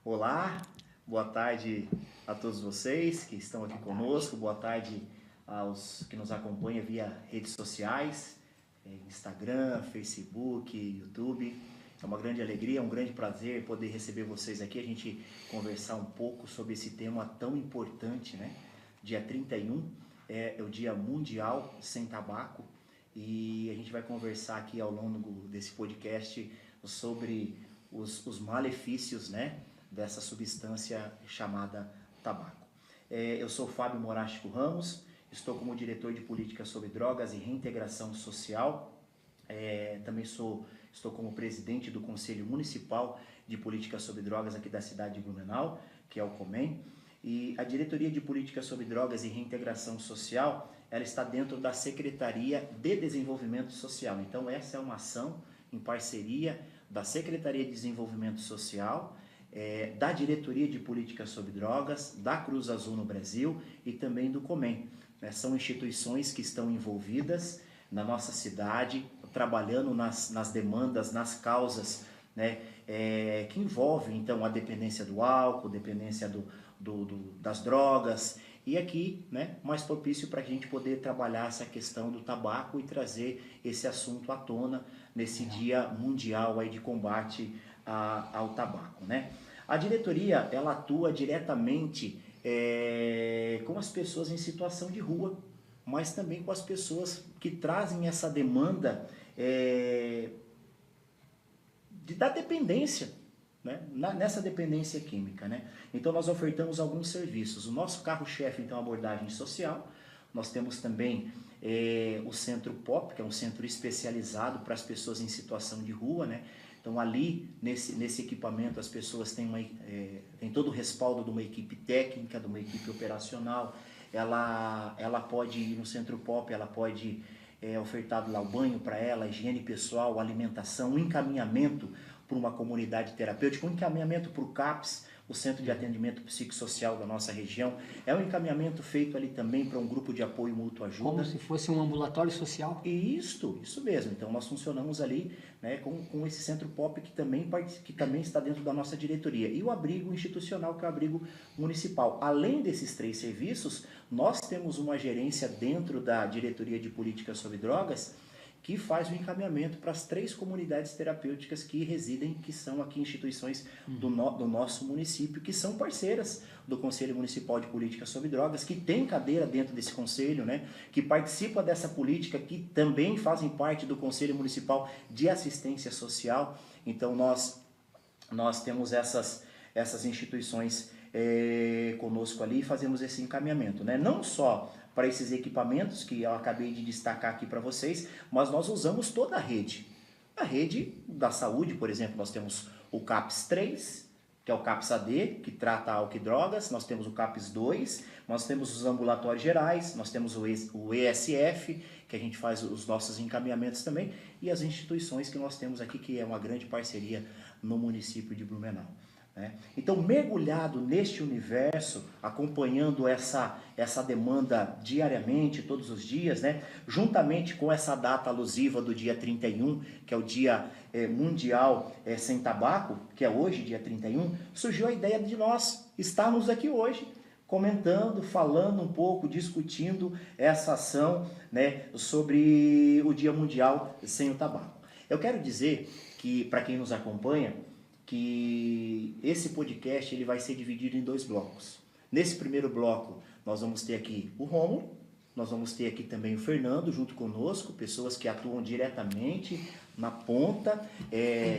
Olá, boa tarde a todos vocês que estão aqui conosco, boa tarde aos que nos acompanham via redes sociais, Instagram, Facebook, YouTube. É uma grande alegria, um grande prazer poder receber vocês aqui, a gente conversar um pouco sobre esse tema tão importante, né? Dia 31 é o Dia Mundial Sem Tabaco e a gente vai conversar aqui ao longo desse podcast sobre os malefícios, né, dessa substância chamada tabaco. Eu sou Fábio Morástico Ramos, estou como diretor de política sobre drogas e reintegração social. Também estou como presidente do Conselho Municipal de Política sobre Drogas aqui da cidade de Blumenau, que é o COMEN. E a Diretoria de Política sobre Drogas e Reintegração Social, ela está dentro da Secretaria de Desenvolvimento Social. Então essa é uma ação em parceria da Secretaria de Desenvolvimento Social, da Diretoria de Política sobre Drogas, da Cruz Azul no Brasil e também do COMEN. São instituições que estão envolvidas na nossa cidade, trabalhando nas demandas, nas causas, né, que envolvem então a dependência do álcool, dependência das drogas, e aqui, né, mais propício para a gente poder trabalhar essa questão do tabaco e trazer esse assunto à tona nesse Dia Mundial aí de combate ao tabaco, né? A diretoria, ela atua diretamente com as pessoas em situação de rua, mas também com as pessoas que trazem essa demanda da dependência, né? Nessa dependência química, né? Então nós ofertamos alguns serviços. O nosso carro-chefe, então, é abordagem social. Nós temos também o Centro POP, que é um centro especializado para as pessoas em situação de rua, né? Então ali, nesse equipamento, as pessoas têm todo o respaldo de uma equipe técnica, de uma equipe operacional. Ela pode ir no Centro POP, ela pode ofertar lá o banho para ela, higiene pessoal, alimentação, um encaminhamento para uma comunidade terapêutica, um encaminhamento para o CAPS, o Centro de Atendimento Psicossocial da nossa região. É um encaminhamento feito ali também para um grupo de apoio mútuo ajuda. Como se fosse um ambulatório social? Isso mesmo. Então nós funcionamos ali, né, com esse Centro POP que também está dentro da nossa diretoria. E o abrigo institucional, que é o abrigo municipal. Além desses três serviços, nós temos uma gerência dentro da Diretoria de Política sobre Drogas, que faz o encaminhamento para as três comunidades terapêuticas que residem, que são aqui instituições do nosso município, que são parceiras do Conselho Municipal de Política sobre Drogas, que tem cadeira dentro desse conselho, né, que participa dessa política, que também fazem parte do Conselho Municipal de Assistência Social. Então nós temos essas instituições conosco ali e fazemos esse encaminhamento, né? Não só para esses equipamentos que eu acabei de destacar aqui para vocês, mas nós usamos toda a rede. A rede da saúde, por exemplo, nós temos o CAPS 3, que é o CAPS AD, que trata álcool e drogas, nós temos o CAPS 2, nós temos os ambulatórios gerais, nós temos o ESF, que a gente faz os nossos encaminhamentos também, e as instituições que nós temos aqui, que é uma grande parceria no município de Blumenau. Então, mergulhado neste universo, acompanhando essa demanda diariamente, todos os dias, né? Juntamente com essa data alusiva do dia 31, que é o Dia Mundial Sem Tabaco, que é hoje, dia 31, surgiu a ideia de nós estarmos aqui hoje, comentando, falando um pouco, discutindo essa ação, né, sobre o Dia Mundial Sem o Tabaco. Eu quero dizer que, para quem nos acompanha, que esse podcast ele vai ser dividido em dois blocos. Nesse primeiro bloco, nós vamos ter aqui o Rômulo, nós vamos ter aqui também o Fernando junto conosco, pessoas que atuam diretamente na ponta,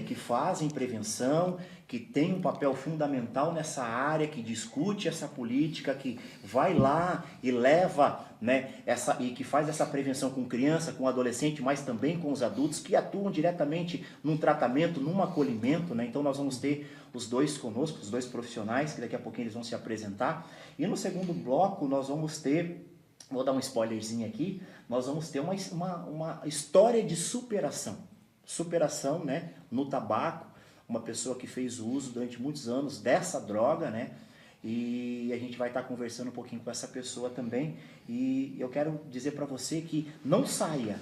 que fazem prevenção, que tem um papel fundamental nessa área, que discute essa política, que vai lá e leva, né, e que faz essa prevenção com criança, com adolescente, mas também com os adultos, que atuam diretamente num tratamento, num acolhimento, né? Então nós vamos ter os dois conosco, os dois profissionais, que daqui a pouquinho eles vão se apresentar. E no segundo bloco nós vamos ter, vou dar um spoilerzinho aqui, nós vamos ter uma história de superação, né, no tabaco, uma pessoa que fez o uso durante muitos anos dessa droga, né, e a gente vai estar conversando um pouquinho com essa pessoa também, e eu quero dizer para você que não saia,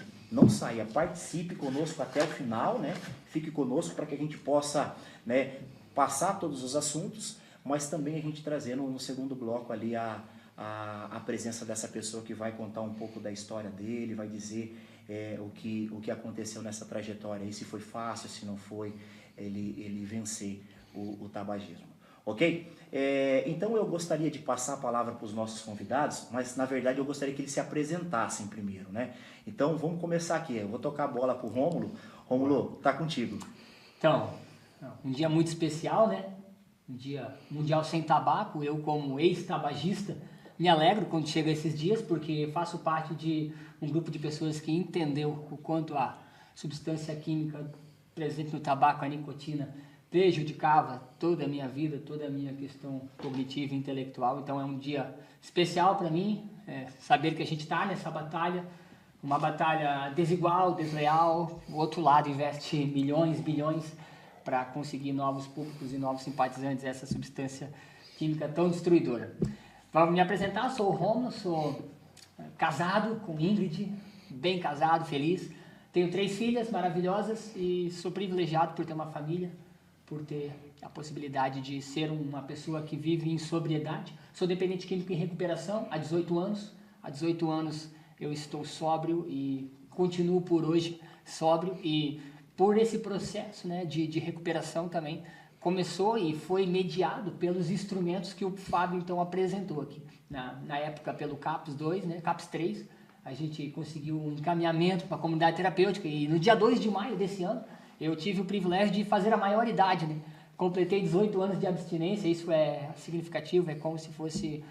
participe conosco até o final, né, fique conosco para que a gente possa, né, passar todos os assuntos, mas também a gente trazendo no segundo bloco ali a presença dessa pessoa que vai contar um pouco da história dele, vai dizer o que aconteceu nessa trajetória, e se foi fácil, se não foi, ele vencer o tabagismo. Ok? Então eu gostaria de passar a palavra para os nossos convidados, mas na verdade eu gostaria que eles se apresentassem primeiro, né? Então vamos começar aqui. Eu vou tocar a bola para o Rômulo. Rômulo, tá contigo. Então, um dia muito especial, né? Um dia mundial sem tabaco. Eu, como ex-tabagista, me alegro quando chega esses dias, porque faço parte de um grupo de pessoas que entendeu o quanto a substância química presente no tabaco, a nicotina, prejudicava toda a minha vida, toda a minha questão cognitiva e intelectual. Então é um dia especial para mim, saber que a gente está nessa batalha, uma batalha desigual, desleal. O outro lado investe milhões, bilhões para conseguir novos públicos e novos simpatizantes a essa substância química tão destruidora. Para me apresentar, sou o Romulo, sou casado com Ingrid, bem casado, feliz. Tenho 3 filhas maravilhosas e sou privilegiado por ter uma família, por ter a possibilidade de ser uma pessoa que vive em sobriedade. Sou dependente químico em recuperação há 18 anos. Há 18 anos eu estou sóbrio e continuo por hoje sóbrio. E por esse processo, né, de recuperação também começou e foi mediado pelos instrumentos que o Fábio então apresentou aqui. Na época pelo CAPS 2, né, CAPS 3, a gente conseguiu um encaminhamento para a comunidade terapêutica e no dia 2 de maio desse ano eu tive o privilégio de fazer a maioridade, né? Completei 18 anos de abstinência, isso é significativo, é como se fosse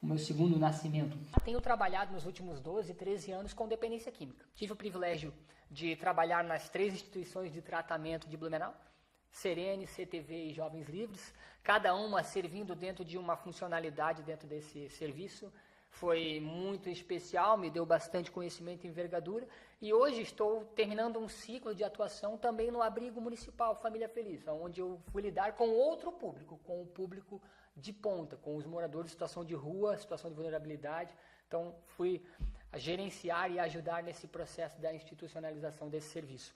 o meu segundo nascimento. Tenho trabalhado nos últimos 12, 13 anos com dependência química. Tive o privilégio de trabalhar nas 3 instituições de tratamento de Blumenau, Serene, CTV e Jovens Livres, cada uma servindo dentro de uma funcionalidade dentro desse serviço. Foi muito especial, me deu bastante conhecimento e envergadura, e hoje estou terminando um ciclo de atuação também no abrigo municipal Família Feliz, onde eu fui lidar com outro público, com o público de ponta, com os moradores de situação de rua, situação de vulnerabilidade. Então fui a gerenciar e ajudar nesse processo da institucionalização desse serviço.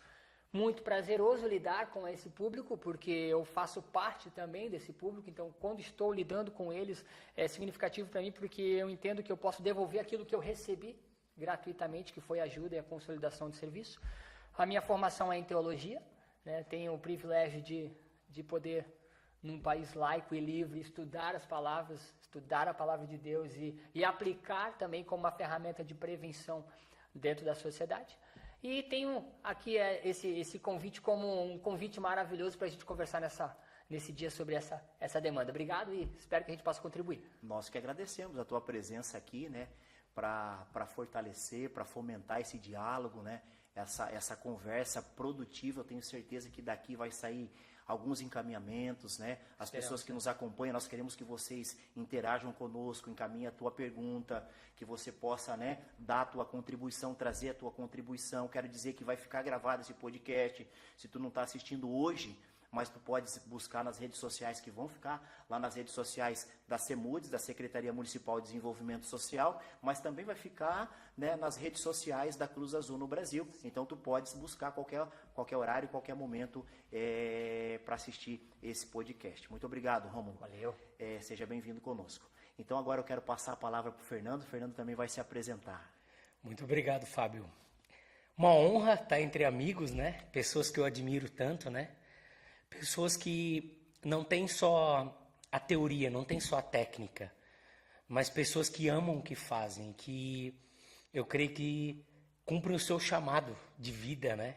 Muito prazeroso lidar com esse público, porque eu faço parte também desse público, então quando estou lidando com eles é significativo para mim, porque eu entendo que eu posso devolver aquilo que eu recebi gratuitamente, que foi a ajuda e a consolidação de serviço. A minha formação é em teologia, né? Tenho o privilégio de poder, num país laico e livre, estudar as palavras, estudar a palavra de Deus e aplicar também como uma ferramenta de prevenção dentro da sociedade. E tenho aqui esse convite como um convite maravilhoso para a gente conversar nesse dia sobre essa demanda. Obrigado e espero que a gente possa contribuir. Nós que agradecemos a tua presença aqui, né, para fortalecer, para fomentar esse diálogo, né, essa conversa produtiva. Eu tenho certeza que daqui vai sair alguns encaminhamentos, né? As pessoas que nos acompanham, nós queremos que vocês interajam conosco, encaminhem a tua pergunta, que você possa, né, dar a tua contribuição, trazer a tua contribuição. Quero dizer que vai ficar gravado esse podcast. Se tu não está assistindo hoje, mas tu pode buscar nas redes sociais, que vão ficar lá nas redes sociais da CEMUDES, da Secretaria Municipal de Desenvolvimento Social, mas também vai ficar, né, nas redes sociais da Cruz Azul no Brasil. Então tu podes buscar qualquer horário, qualquer momento para assistir esse podcast. Muito obrigado, Rômulo. Valeu. Seja bem-vindo conosco. Então agora eu quero passar a palavra para o Fernando. O Fernando também vai se apresentar. Muito obrigado, Fábio. Uma honra estar entre amigos, né? Pessoas que eu admiro tanto, né? Pessoas que não têm só a teoria, não têm só a técnica, mas pessoas que amam o que fazem, que eu creio que cumprem o seu chamado de vida, né?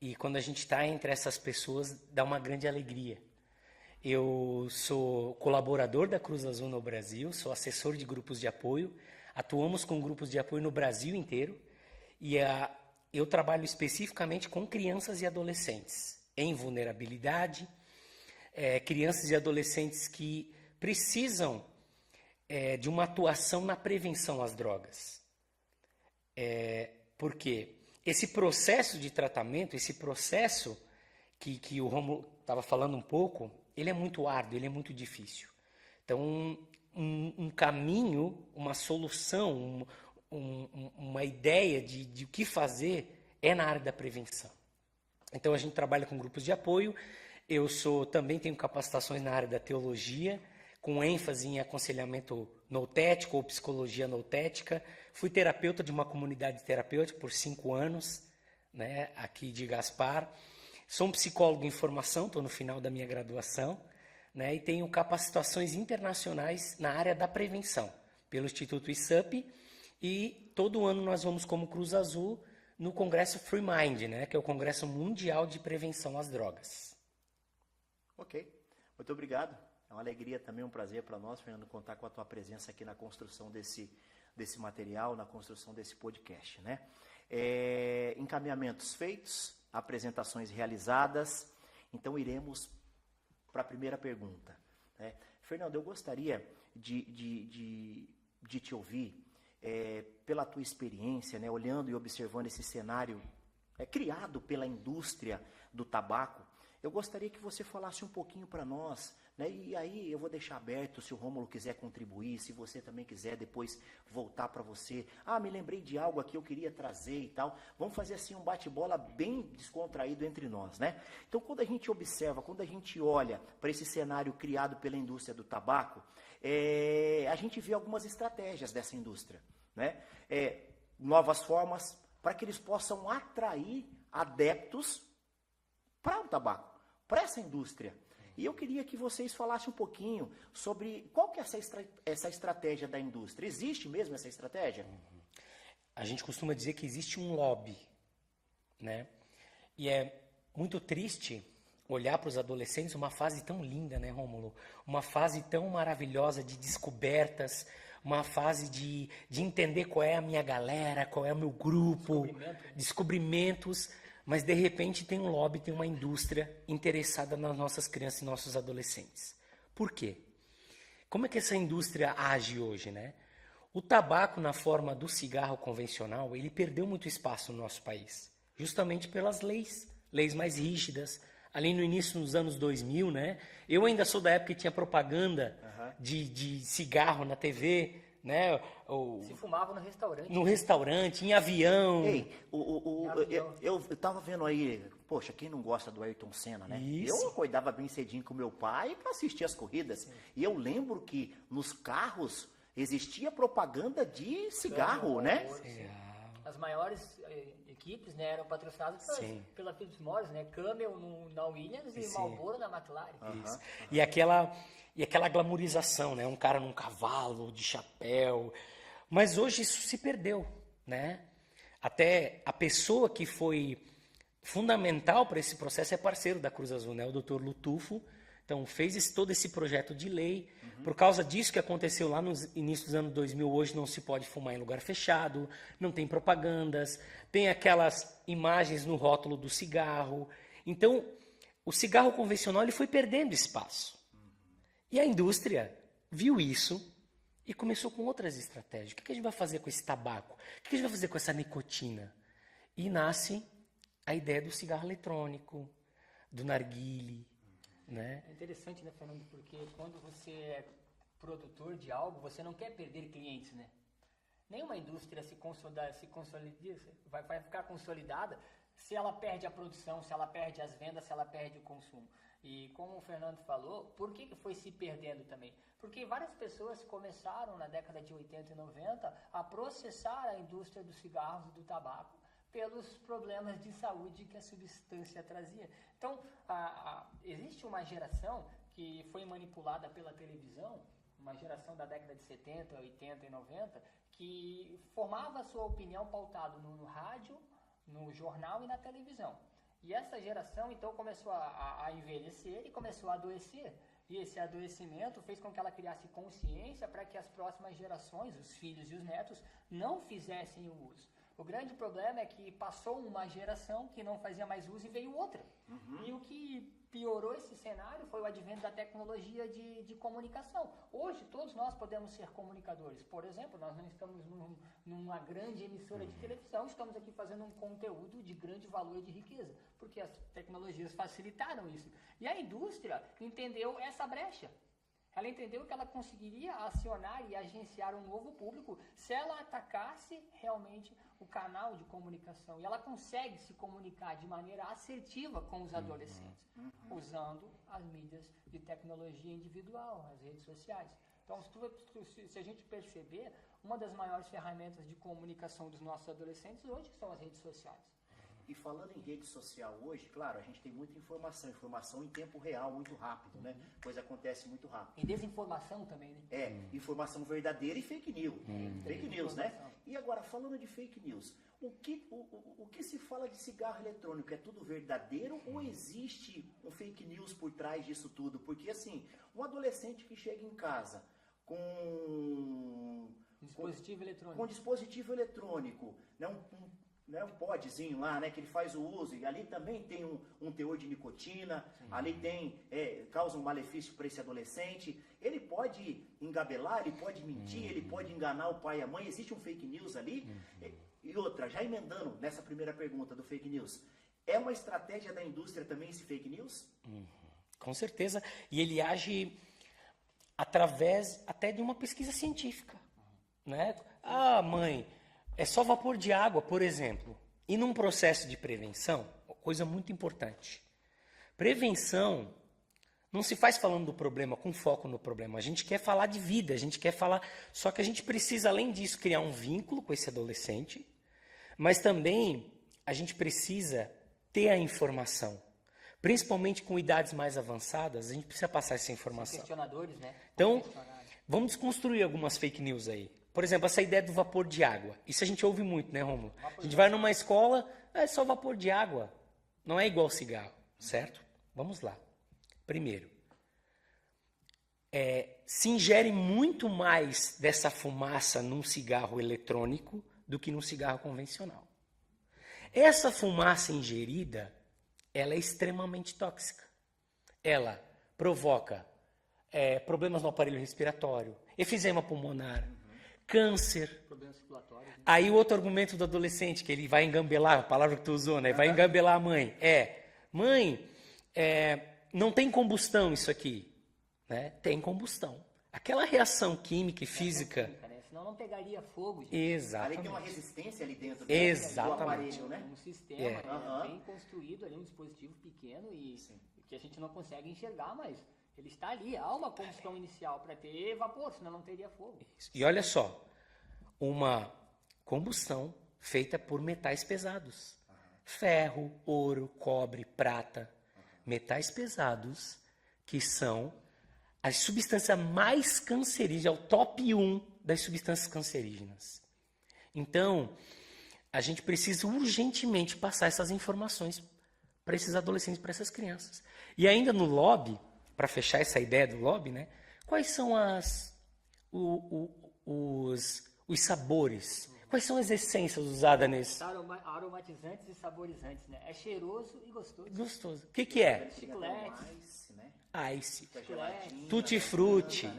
E quando a gente está entre essas pessoas, dá uma grande alegria. Eu sou colaborador da Cruz Azul no Brasil, sou assessor de grupos de apoio, atuamos com grupos de apoio no Brasil inteiro, e eu trabalho especificamente com crianças e adolescentes em vulnerabilidade, crianças e adolescentes que precisam de uma atuação na prevenção às drogas. Porque esse processo de tratamento, esse processo que o Rômulo estava falando um pouco, ele é muito árduo, ele é muito difícil. Então, um caminho, uma solução, uma ideia de o que fazer é na área da prevenção. Então, a gente trabalha com grupos de apoio, Também tenho capacitações na área da teologia, com ênfase em aconselhamento noutético ou psicologia noutética. Fui terapeuta de uma comunidade terapêutica por 5 anos, né, aqui de Gaspar. Sou um psicólogo em formação, estou no final da minha graduação, né, e tenho capacitações internacionais na área da prevenção, pelo Instituto ISUP, e todo ano nós vamos como Cruz Azul no Congresso Free Mind, né, que é o Congresso Mundial de Prevenção às Drogas. Ok, muito obrigado. É uma alegria também, um prazer para nós, Fernando, contar com a tua presença aqui na construção desse material, na construção desse podcast, né? Encaminhamentos feitos, apresentações realizadas, então iremos para a primeira pergunta, né? Fernando, eu gostaria de te ouvir, pela tua experiência, né, olhando e observando esse cenário criado pela indústria do tabaco. Eu gostaria que você falasse um pouquinho para nós, né? E aí eu vou deixar aberto se o Rômulo quiser contribuir, se você também quiser depois voltar para você. Me lembrei de algo aqui, eu queria trazer e tal. Vamos fazer assim um bate-bola bem descontraído entre nós, né? Então, quando a gente observa, quando a gente olha para esse cenário criado pela indústria do tabaco, a gente vê algumas estratégias dessa indústria, né? Novas formas para que eles possam atrair adeptos para o tabaco, para essa indústria. E eu queria que vocês falassem um pouquinho sobre qual que é essa estratégia da indústria. Existe mesmo essa estratégia? A gente costuma dizer que existe um lobby, né? E é muito triste olhar para os adolescentes, uma fase tão linda, né, Rômulo? Uma fase tão maravilhosa de descobertas, uma fase de entender qual é a minha galera, qual é o meu grupo, descobrimentos. Mas, de repente, tem um lobby, tem uma indústria interessada nas nossas crianças e nossos adolescentes. Por quê? Como é que essa indústria age hoje, né? O tabaco, na forma do cigarro convencional, ele perdeu muito espaço no nosso país. Justamente pelas leis mais rígidas. Ali no início dos anos 2000, né? Eu ainda sou da época que tinha propaganda de cigarro na TV, né? Se fumava no restaurante. No restaurante, em avião. Ei, eu tava vendo aí, poxa, quem não gosta do Ayrton Senna, né? Isso. Eu acordava bem cedinho com meu pai para assistir as corridas. Sim. E eu lembro que nos carros existia propaganda de cigarro, né? Sim. As maiores equipes, né, eram patrocinadas pela Philip Morris, né? Camel na Williams e Marlboro na McLaren. Isso. E aquela glamorização, né? Um cara num cavalo, de chapéu. Mas hoje isso se perdeu, né? Até a pessoa que foi fundamental para esse processo é parceiro da Cruz Azul, né? O Dr. Lutufo. Então, fez todo esse projeto de lei. Por causa disso que aconteceu lá nos inícios dos anos 2000, hoje não se pode fumar em lugar fechado, não tem propagandas, tem aquelas imagens no rótulo do cigarro. Então, o cigarro convencional ele foi perdendo espaço. E a indústria viu isso e começou com outras estratégias. O que a gente vai fazer com esse tabaco? O que a gente vai fazer com essa nicotina? E nasce a ideia do cigarro eletrônico, do narguile, né? É interessante, né, Fernando? Porque quando você é produtor de algo, você não quer perder clientes, né? Nenhuma indústria vai ficar consolidada se ela perde a produção, se ela perde as vendas, se ela perde o consumo. E como o Fernando falou, por que foi se perdendo também? Porque várias pessoas começaram na década de 80 e 90 a processar a indústria dos cigarros e do tabaco pelos problemas de saúde que a substância trazia. Então, existe uma geração que foi manipulada pela televisão, uma geração da década de 70, 80 e 90, que formava a sua opinião pautado no rádio, no jornal e na televisão. E essa geração, então, começou a envelhecer e começou a adoecer. E esse adoecimento fez com que ela criasse consciência para que as próximas gerações, os filhos e os netos, não fizessem o uso. O grande problema é que passou uma geração que não fazia mais uso e veio outra. E o que piorou esse cenário foi o advento da tecnologia de comunicação. Hoje, todos nós podemos ser comunicadores. Por exemplo, nós não estamos numa grande emissora de televisão, estamos aqui fazendo um conteúdo de grande valor e de riqueza, porque as tecnologias facilitaram isso. E a indústria entendeu essa brecha. Ela entendeu que ela conseguiria acionar e agenciar um novo público se ela atacasse realmente o canal de comunicação. E ela consegue se comunicar de maneira assertiva com os adolescentes, usando as mídias de tecnologia individual, as redes sociais. Então, se a gente perceber, uma das maiores ferramentas de comunicação dos nossos adolescentes hoje são as redes sociais. E falando em rede social hoje, claro, a gente tem muita informação em tempo real, muito rápido, né? Coisa acontece muito rápido. Em desinformação também, né? Informação verdadeira e fake news. Fake news, né? E agora, falando de fake news, o que se fala de cigarro eletrônico? É tudo verdadeiro ou existe um fake news por trás disso tudo? Porque, assim, um adolescente que chega em casa com dispositivo eletrônico, né? Um podzinho lá, né, que ele faz o uso, e ali também tem um teor de nicotina, ali tem, causa um malefício para esse adolescente. Ele pode engabelar, ele pode mentir, ele pode enganar o pai e a mãe. Existe um fake news ali? E outra, já emendando nessa primeira pergunta do fake news, é uma estratégia da indústria também esse fake news? Com certeza, e ele age através até de uma pesquisa científica, né? Ah, mãe, é só vapor de água, por exemplo. E num processo de prevenção, coisa muito importante. Prevenção não se faz falando do problema com foco no problema. A gente quer falar de vida, a gente quer falar... Só que a gente precisa, além disso, criar um vínculo com esse adolescente, mas também a gente precisa ter a informação. Principalmente com idades mais avançadas, a gente precisa passar essa informação. Questionadores, né? Então, vamos desconstruir algumas fake news aí. Por exemplo, essa ideia do vapor de água. Isso a gente ouve muito, né, Rômulo? A gente vai numa escola, é só vapor de água. Não é igual cigarro, certo? Vamos lá. Primeiro, se ingere muito mais dessa fumaça num cigarro eletrônico do que num cigarro convencional. Essa fumaça ingerida, ela é extremamente tóxica. Ela provoca problemas no aparelho respiratório, efizema pulmonar, câncer. Problemas circulatórios. Né? Aí o outro argumento do adolescente, que ele vai engambelar, a palavra que tu usou, né? Vai engambelar a mãe. Mãe, não tem combustão isso aqui. Né? Tem combustão. Aquela reação química e física... Né? Senão não pegaria fogo, gente. Exatamente. Ali tem uma resistência ali dentro do aparelho, né? Um sistema bem construído ali, um dispositivo pequeno e que a gente não consegue enxergar, mas... Ele está ali, há uma combustão inicial para ter vapor, senão não teria fogo. E olha só, uma combustão feita por metais pesados. Ferro, ouro, cobre, prata. Metais pesados que são as substâncias mais cancerígenas, é o top 1 das substâncias cancerígenas. Então, a gente precisa urgentemente passar essas informações para esses adolescentes, para essas crianças. E ainda no lobby... Para fechar essa ideia do lobby, né? Quais são os sabores? Quais são as essências usadas nesse? Aromatizantes e saborizantes, né? É cheiroso e gostoso. Gostoso. O que é? Chiclete. Ice, né? Ice. Chiclete. Tutti-frutti.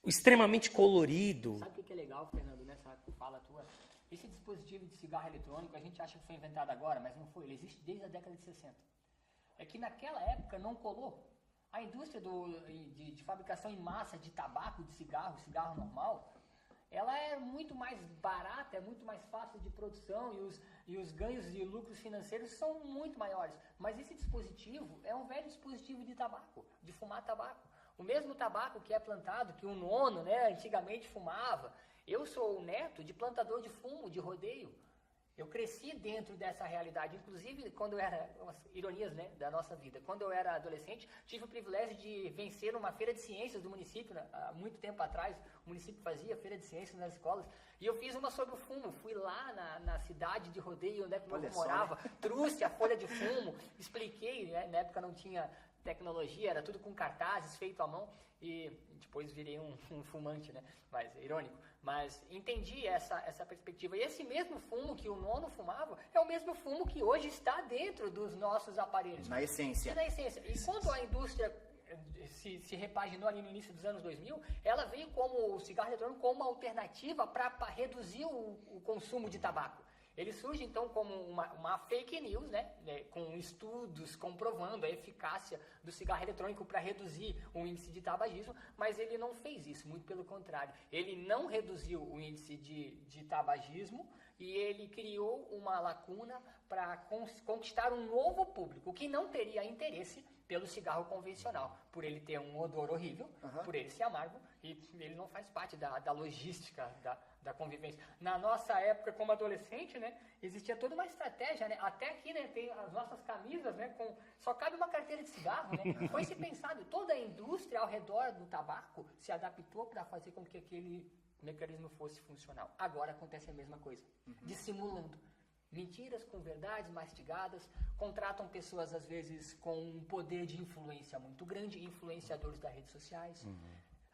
Extremamente colorido. Sabe o que é legal, Fernando, nessa fala tua? Esse dispositivo de cigarro eletrônico, a gente acha que foi inventado agora, mas não foi. Ele existe desde a década de 60. É que naquela época não colou. A indústria de fabricação em massa de tabaco, de cigarro normal, ela é muito mais barata, é muito mais fácil de produção e os ganhos de lucros financeiros são muito maiores. Mas esse dispositivo é um velho dispositivo de tabaco, de fumar tabaco. O mesmo tabaco que é plantado, que o nono, né, antigamente fumava. Eu sou o neto de plantador de fumo, de rodeio. Eu cresci dentro dessa realidade, inclusive quando eu era, ironias, né, da nossa vida, quando eu era adolescente, tive o privilégio de vencer uma feira de ciências do município, né, há muito tempo atrás, o município fazia feira de ciências nas escolas, e eu fiz uma sobre o fumo, fui lá na cidade de Rodeio, onde é que eu morava, trouxe a folha de fumo, expliquei, né, na época não tinha tecnologia, era tudo com cartazes, feito à mão, e depois virei um fumante, né? Mas irônico. Mas entendi essa perspectiva. E esse mesmo fumo que o nono fumava é o mesmo fumo que hoje está dentro dos nossos aparelhos. Na essência. Na essência. E quando a indústria se repaginou ali no início dos anos 2000, ela veio como o cigarro eletrônico como uma alternativa para reduzir o consumo de tabaco. Ele surge, então, como uma fake news, né? Com estudos comprovando a eficácia do cigarro eletrônico para reduzir o índice de tabagismo, mas ele não fez isso, muito pelo contrário. Ele não reduziu o índice de tabagismo e ele criou uma lacuna para conquistar um novo público, que não teria interesse pelo cigarro convencional, por ele ter um odor horrível, por ele ser amargo, e ele não faz parte da logística da convivência. Na nossa época, como adolescente, né, existia toda uma estratégia, né, até aqui, né, tem as nossas camisas, né, só cabe uma carteira de cigarro, né, foi se pensado, toda a indústria ao redor do tabaco se adaptou para fazer com que aquele mecanismo fosse funcional. Agora acontece a mesma coisa, dissimulando. Mentiras com verdades mastigadas, contratam pessoas às vezes com um poder de influência muito grande, influenciadores das redes sociais.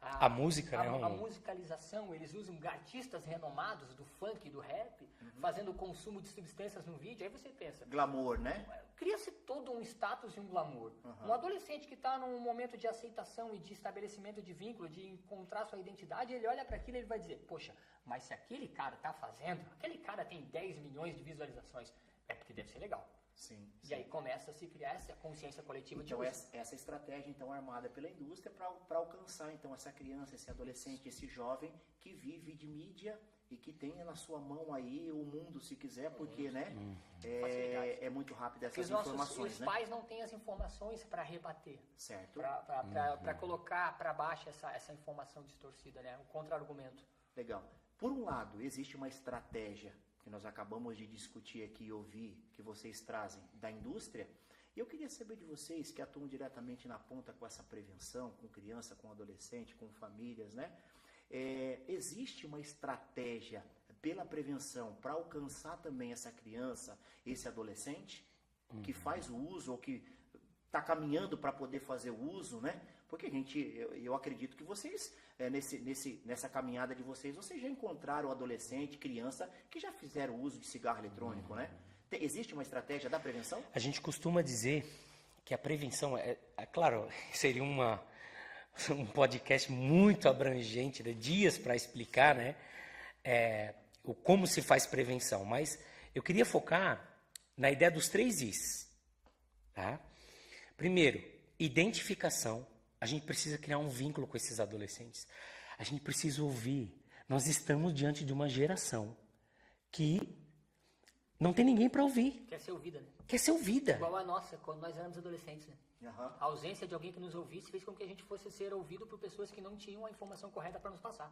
A música, né? A musicalização, eles usam artistas renomados do funk e do rap, fazendo o consumo de substâncias no vídeo. Aí você pensa... Glamour, né? Cria-se todo um status e um glamour. Um adolescente que está num momento de aceitação e de estabelecimento de vínculo, de encontrar sua identidade, ele olha para aquilo e ele vai dizer, poxa, mas se aquele cara está fazendo, aquele cara tem 10 milhões de visualizações, é porque deve ser legal. Sim. E aí começa a se criar essa consciência coletiva de então uso. essa estratégia então armada pela indústria para alcançar então essa criança, esse adolescente, esse jovem que vive de mídia e que tenha na sua mão aí o mundo, se quiser, porque né, é muito rápido essas informações. Os pais não têm as informações para rebater, certo? Para colocar para baixo essa informação distorcida, né? O contra-argumento. Legal. Por um lado, existe uma estratégia que nós acabamos de discutir aqui e ouvir, que vocês trazem da indústria, e eu queria saber de vocês que atuam diretamente na ponta com essa prevenção, com criança, com adolescente, com famílias, né? Existe uma estratégia pela prevenção para alcançar também essa criança, esse adolescente, que faz o uso ou que está caminhando para poder fazer o uso, né? Porque eu acredito que vocês, nessa caminhada de vocês já encontraram adolescente, criança, que já fizeram uso de cigarro eletrônico, né? Existe uma estratégia da prevenção? A gente costuma dizer que a prevenção, claro, seria um podcast muito abrangente, de dias para explicar, né? Como se faz prevenção, mas eu queria focar na ideia dos 3 Is, tá? Primeiro, identificação. A gente precisa criar um vínculo com esses adolescentes. A gente precisa ouvir. Nós estamos diante de uma geração que não tem ninguém para ouvir. Quer ser ouvida, né? Quer ser ouvida. Igual a nossa, quando nós éramos adolescentes, né? A ausência de alguém que nos ouvisse fez com que a gente fosse ser ouvido por pessoas que não tinham a informação correta para nos passar.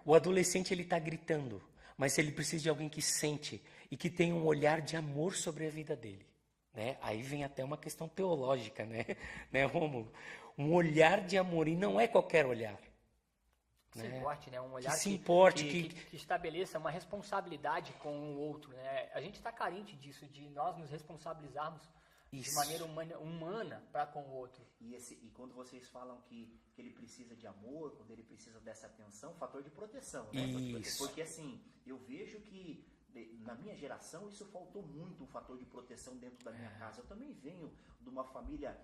O adolescente, ele está gritando, mas ele precisa de alguém que sente e que tem um olhar de amor sobre a vida dele. Né? Aí vem até uma questão teológica, né, Rômulo? Um olhar de amor, e não é qualquer olhar. Se importe, né? Um olhar que se importe, que estabeleça uma responsabilidade com o outro. Né? A gente está carente disso, de nós nos responsabilizarmos de maneira humana para com o outro. E quando vocês falam que ele precisa de amor, quando ele precisa dessa atenção, fator de proteção, né? Isso. Porque assim, eu vejo que na minha geração isso faltou muito, um fator de proteção dentro da minha casa. Eu também venho de uma família,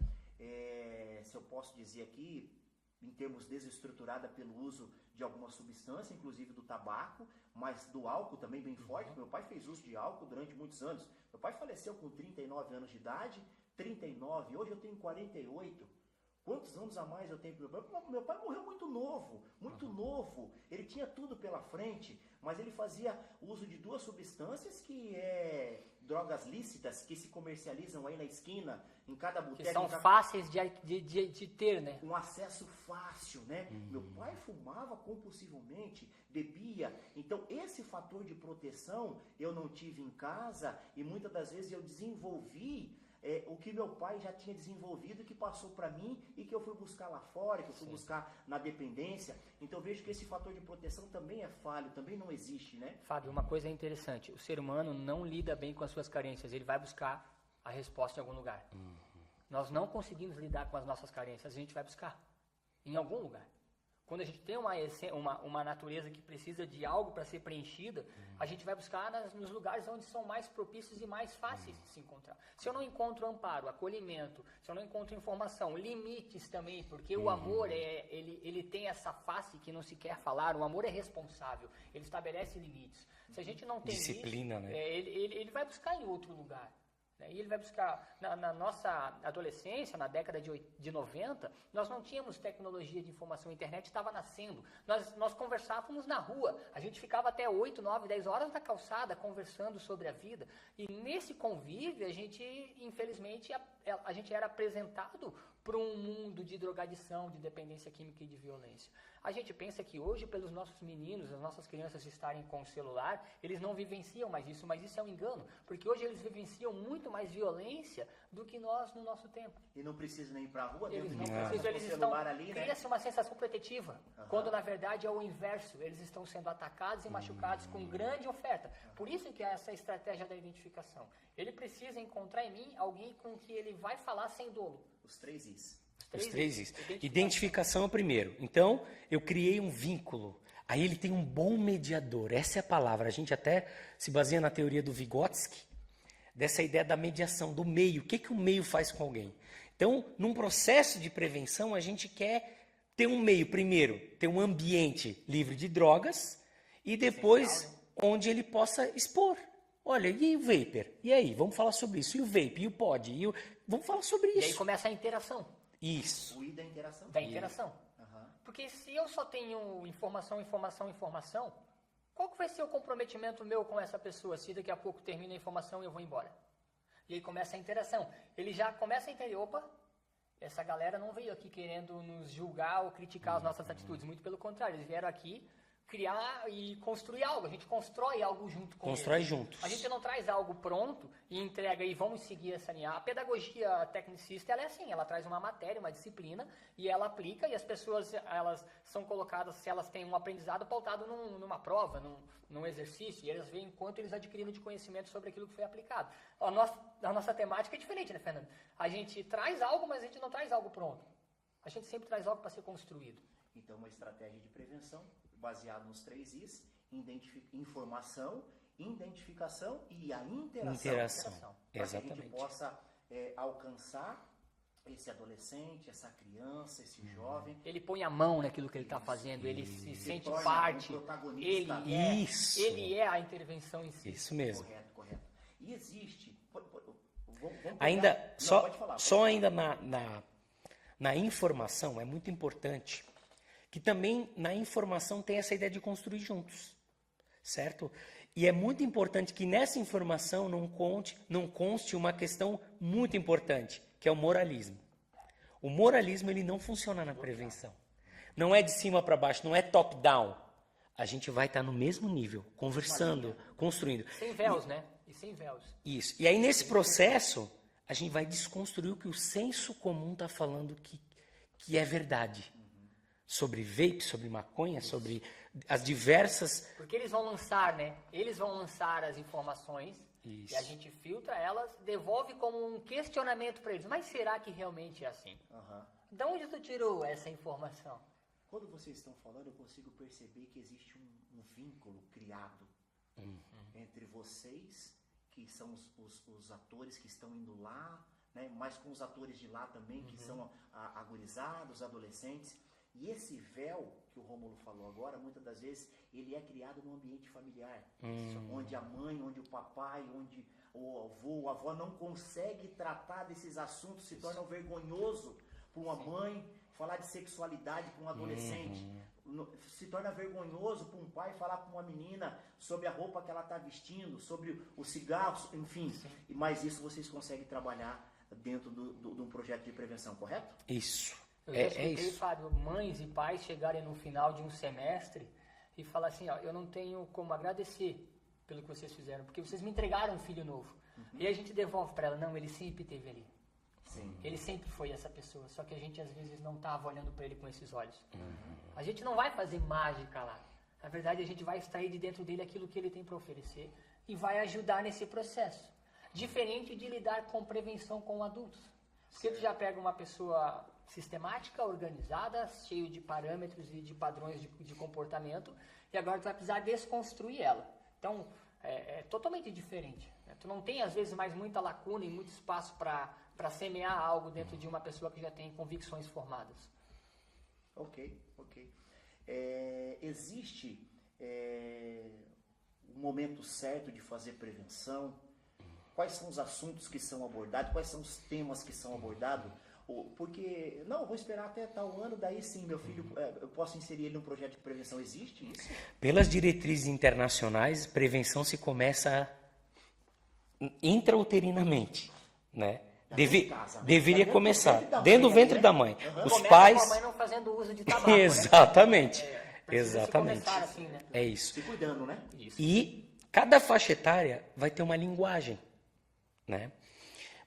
se eu posso dizer aqui, em termos desestruturada pelo uso de alguma substância, inclusive do tabaco, mas do álcool também bem forte. Meu pai fez uso de álcool durante muitos anos. Meu pai faleceu com 39 anos de idade, 39, hoje eu tenho 48. Quantos anos a mais eu tenho que meu pai morreu muito novo. Ele tinha tudo pela frente, mas ele fazia uso de 2 substâncias que drogas lícitas que se comercializam aí na esquina, em cada boteco. Que são fáceis de ter, né? Um acesso fácil, né? Meu pai fumava compulsivamente, bebia. Então, esse fator de proteção eu não tive em casa e muitas das vezes eu desenvolvi o que meu pai já tinha desenvolvido, que passou para mim e que eu fui buscar lá fora, que eu fui buscar na dependência. Então eu vejo que esse fator de proteção também é falho, também não existe, né? Fábio, uma coisa interessante, o ser humano não lida bem com as suas carências, ele vai buscar a resposta em algum lugar. Nós não conseguimos lidar com as nossas carências, a gente vai buscar em algum lugar. Quando a gente tem uma natureza que precisa de algo para ser preenchida, a gente vai buscar nos lugares onde são mais propícios e mais fáceis de se encontrar. Se eu não encontro amparo, acolhimento, se eu não encontro informação, limites também, porque o amor, ele tem essa face que não se quer falar, o amor é responsável, ele estabelece limites. Se a gente não tem disciplina, isso, né? Ele vai buscar em outro lugar. E ele vai buscar, na nossa adolescência, na década de 90, nós não tínhamos tecnologia de informação, a internet estava nascendo, nós conversávamos na rua, a gente ficava até 8, 9, 10 horas na calçada conversando sobre a vida, e nesse convívio a gente, infelizmente, a gente era apresentado para um mundo de drogadição, de dependência química e de violência. A gente pensa que hoje, pelos nossos meninos, as nossas crianças estarem com o celular, eles não vivenciam mais isso, mas isso é um engano, porque hoje eles vivenciam muito mais violência do que nós no nosso tempo. E não precisa nem ir para a rua, Eles dentro não de casa, precisam, com eles o estão, celular ali, né? cria-se uma sensação protetiva, quando na verdade é o inverso, eles estão sendo atacados e machucados com grande oferta. Por isso que é essa estratégia da identificação. Ele precisa encontrar em mim alguém com que ele vai falar sem dolo. Os 3 Is. Os 3 Is. Identificação é o primeiro. Então, eu criei um vínculo. Aí ele tem um bom mediador. Essa é a palavra. A gente até se baseia na teoria do Vygotsky, dessa ideia da mediação, do meio. O que o meio faz com alguém? Então, num processo de prevenção, a gente quer ter um meio. Primeiro, ter um ambiente livre de drogas e depois onde ele possa expor. Olha, e o vapor? E aí? Vamos falar sobre isso. E o vape? E o pod? Vamos falar sobre isso. E aí começa a interação. Isso. O I da interação. Da interação. Uhum. Porque se eu só tenho informação, qual que vai ser o comprometimento meu com essa pessoa se daqui a pouco termina a informação e eu vou embora? E aí começa a interação. Ele já começa a entender, opa, essa galera não veio aqui querendo nos julgar ou criticar as nossas atitudes. Muito pelo contrário, eles vieram aqui criar e construir algo. A gente constrói algo junto com eles. Constrói juntos. A gente não traz algo pronto e entrega e vamos seguir essa linha. A pedagogia tecnicista, ela é assim, ela traz uma matéria, uma disciplina e ela aplica e as pessoas, elas são colocadas, se elas têm um aprendizado pautado numa prova, num exercício, e elas veem quanto eles adquiriram de conhecimento sobre aquilo que foi aplicado. A nossa temática é diferente, né, Fernando? A gente traz algo, mas a gente não traz algo pronto. A gente sempre traz algo para ser construído. Então, uma estratégia de prevenção baseada nos 3 Is, informação, identificação e a interação. Para que a gente possa alcançar esse adolescente, essa criança, esse jovem. Ele põe a mão naquilo que ele está fazendo, ele se sente parte, um protagonista. Ele é a intervenção em si. Isso mesmo. Correto. E existe... Ainda, só ainda na informação, é muito importante que também na informação tem essa ideia de construir juntos, certo? E é muito importante que nessa informação não conste uma questão muito importante, que é o moralismo. O moralismo ele não funciona na prevenção. Não é de cima para baixo, não é top-down. A gente vai estar no mesmo nível, conversando, construindo. Sem véus, né? E sem véus. Isso. E aí nesse processo, a gente vai desconstruir o que o senso comum está falando que é verdade. Sobre vape, sobre maconha, sobre as diversas... Porque eles vão lançar, né? Eles vão lançar as informações Isso. e a gente filtra elas, devolve como um questionamento para eles. Mas será que realmente é assim? De onde tu tirou essa informação? Quando vocês estão falando, eu consigo perceber que existe um vínculo criado entre vocês, que são os atores que estão indo lá, né? Mas com os atores de lá também, que são agurizados, adolescentes. E esse véu que o Rômulo falou agora, muitas das vezes, ele é criado no ambiente familiar. Onde a mãe, onde o papai, onde o avô, a avó não consegue tratar desses assuntos, se torna vergonhoso para uma mãe falar de sexualidade com um adolescente. Se torna vergonhoso para um pai falar com uma menina sobre a roupa que ela está vestindo, sobre o cigarro, enfim. Mas isso vocês conseguem trabalhar dentro de um projeto de prevenção, correto? Isso. Eu já escutei, Fábio, mães e pais chegarem no final de um semestre e falar assim, ó, eu não tenho como agradecer pelo que vocês fizeram, porque vocês me entregaram um filho novo. E a gente devolve para ela, não, ele sempre esteve ali. Sim. Ele sempre foi essa pessoa, só que a gente às vezes não estava olhando para ele com esses olhos. A gente não vai fazer mágica lá. Na verdade, a gente vai extrair de dentro dele aquilo que ele tem para oferecer e vai ajudar nesse processo. Diferente de lidar com prevenção com adultos. Porque tu já pega uma pessoa sistemática, organizada, cheio de parâmetros e de padrões de comportamento, e agora tu vai precisar desconstruir ela. Então, é totalmente diferente. Né? Tu não tem, às vezes, mais muita lacuna e muito espaço para semear algo dentro de uma pessoa que já tem convicções formadas. Ok. Existe um momento certo de fazer prevenção? Quais são os assuntos que são abordados? Quais são os temas que são abordados? Porque, não, vou esperar até tal ano, daí sim, meu filho, eu posso inserir ele num projeto de prevenção. Existe isso? Pelas diretrizes internacionais, prevenção se começa intrauterinamente, né? Deveria começar dentro do ventre da mãe. Os Começa pais... com a mãe não fazendo uso de tabaco. Exatamente. Né? Exatamente. Começar assim, né? É isso. Se cuidando, né? Isso. E cada faixa etária vai ter uma linguagem, né?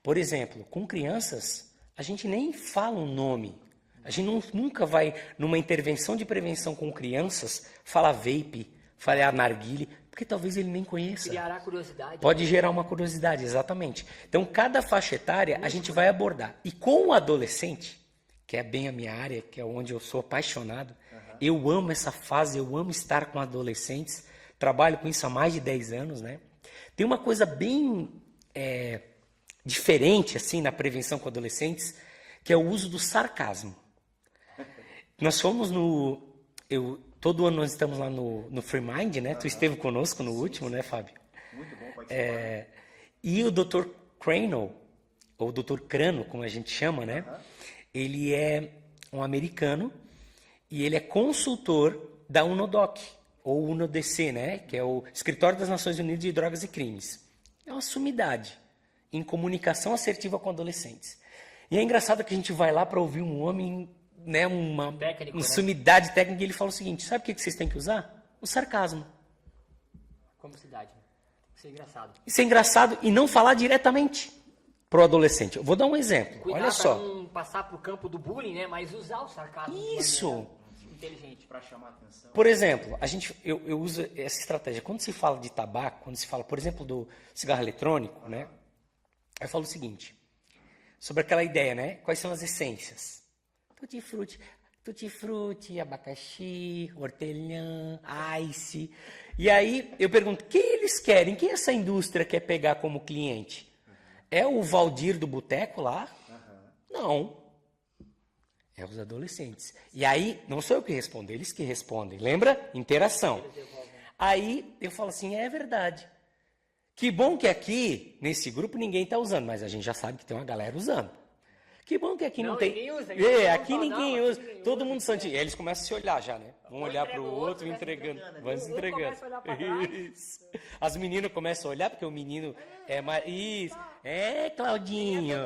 Por exemplo, com crianças, a gente nem fala um nome. A gente nunca vai, numa intervenção de prevenção com crianças, falar vape, falar narguile, porque talvez ele nem conheça. Criará curiosidade. Pode gerar uma curiosidade, exatamente. Então, cada faixa etária a gente vai abordar. E com o adolescente, que é bem a minha área, que é onde eu sou apaixonado, eu amo essa fase, eu amo estar com adolescentes, trabalho com isso há mais de 10 anos, né? Tem uma coisa bem diferente, assim, na prevenção com adolescentes, que é o uso do sarcasmo. Nós fomos todo ano nós estamos lá no Free Mind, né? Tu esteve conosco no último, né, Fábio? Muito bom participar. E o Dr. Crano, ou Dr. Crano, como a gente chama, né? Ele é um americano e ele é consultor da UNODC, ou UNODC, né? Que é o Escritório das Nações Unidas de Drogas e Crimes. É uma sumidade em comunicação assertiva com adolescentes. E é engraçado que a gente vai lá para ouvir um homem, né, uma sumidade técnica, e ele fala o seguinte: sabe o que vocês têm que usar? O sarcasmo. Comicidade. Tem que ser engraçado. Ser engraçado e não falar diretamente pro adolescente. Eu vou dar um exemplo. Cuidar Olha só. Para não passar pro campo do bullying, né? Mas usar o sarcasmo. Isso. Inteligente. Para chamar a atenção. Por exemplo, eu uso essa estratégia. Quando se fala de tabaco, quando se fala, por exemplo, do cigarro eletrônico, né? Eu falo o seguinte, sobre aquela ideia, né? Quais são as essências? Tutti frutti, abacaxi, hortelã, ice. E aí eu pergunto, quem eles querem? Quem essa indústria quer pegar como cliente? É o Valdir do boteco lá? Não. É os adolescentes. E aí, não sou eu que respondo, eles que respondem. Lembra? Interação. Aí eu falo assim, é verdade. Que bom que aqui, nesse grupo, ninguém está usando, mas a gente já sabe que tem uma galera usando. Que bom que aqui não tem... Ninguém usa, aqui ninguém usa. Todo mundo santinho. Eles começam a se olhar já, né? Um olhar para o outro, entregando. Vão se entregando. Isso. As meninas começam a olhar, porque o menino é mais... Isso. Claudinho.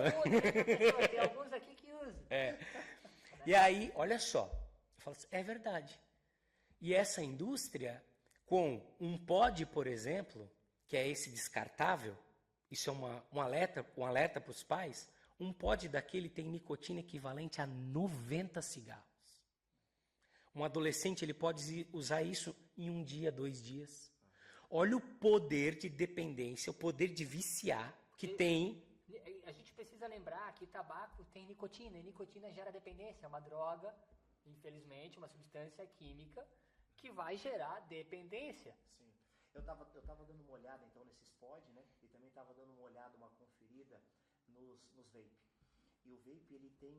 Tem alguns aqui que usam. E aí, olha só. Eu falo assim, é verdade. E essa indústria, com um pod, por exemplo, que é esse descartável, isso é um alerta para os pais, um pod daquele tem nicotina equivalente a 90 cigarros. Um adolescente ele pode usar isso em 1 dia, 2 dias. Olha o poder de dependência, o poder de viciar que tem. A gente precisa lembrar que tabaco tem nicotina, e nicotina gera dependência, é uma droga, infelizmente, uma substância química que vai gerar dependência. Sim. Eu tava dando uma olhada então nesses pod, né? E também tava dando uma olhada, uma conferida nos vape. E o vape ele tem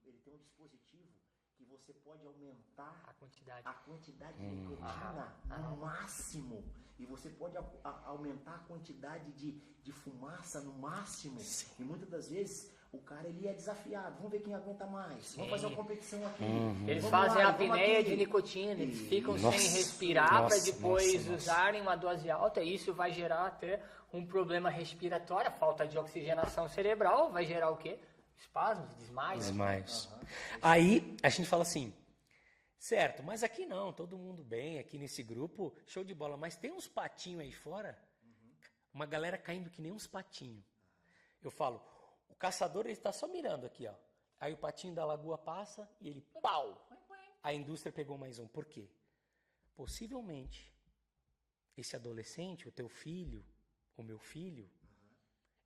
um dispositivo que você pode aumentar A quantidade de nicotina no máximo. E você pode aumentar a quantidade de fumaça no máximo. Sim. E muitas das vezes o cara ele é desafiado. Vamos ver quem aguenta mais. Sim. Vamos fazer uma competição aqui. Eles fazem a apneia de nicotina, eles ficam sem respirar para depois usarem uma dose alta. E isso vai gerar até um problema respiratório, falta de oxigenação cerebral. Vai gerar o quê? Espasmos, desmaios. Aí a gente fala assim, certo, mas aqui não, todo mundo bem, aqui nesse grupo, show de bola, mas tem uns patinhos aí fora, uma galera caindo que nem uns patinhos. Eu falo, o caçador ele está só mirando aqui, ó. Aí o patinho da lagoa passa e ele, pau! A indústria pegou mais um. Por quê? Possivelmente, esse adolescente, o teu filho, o meu filho,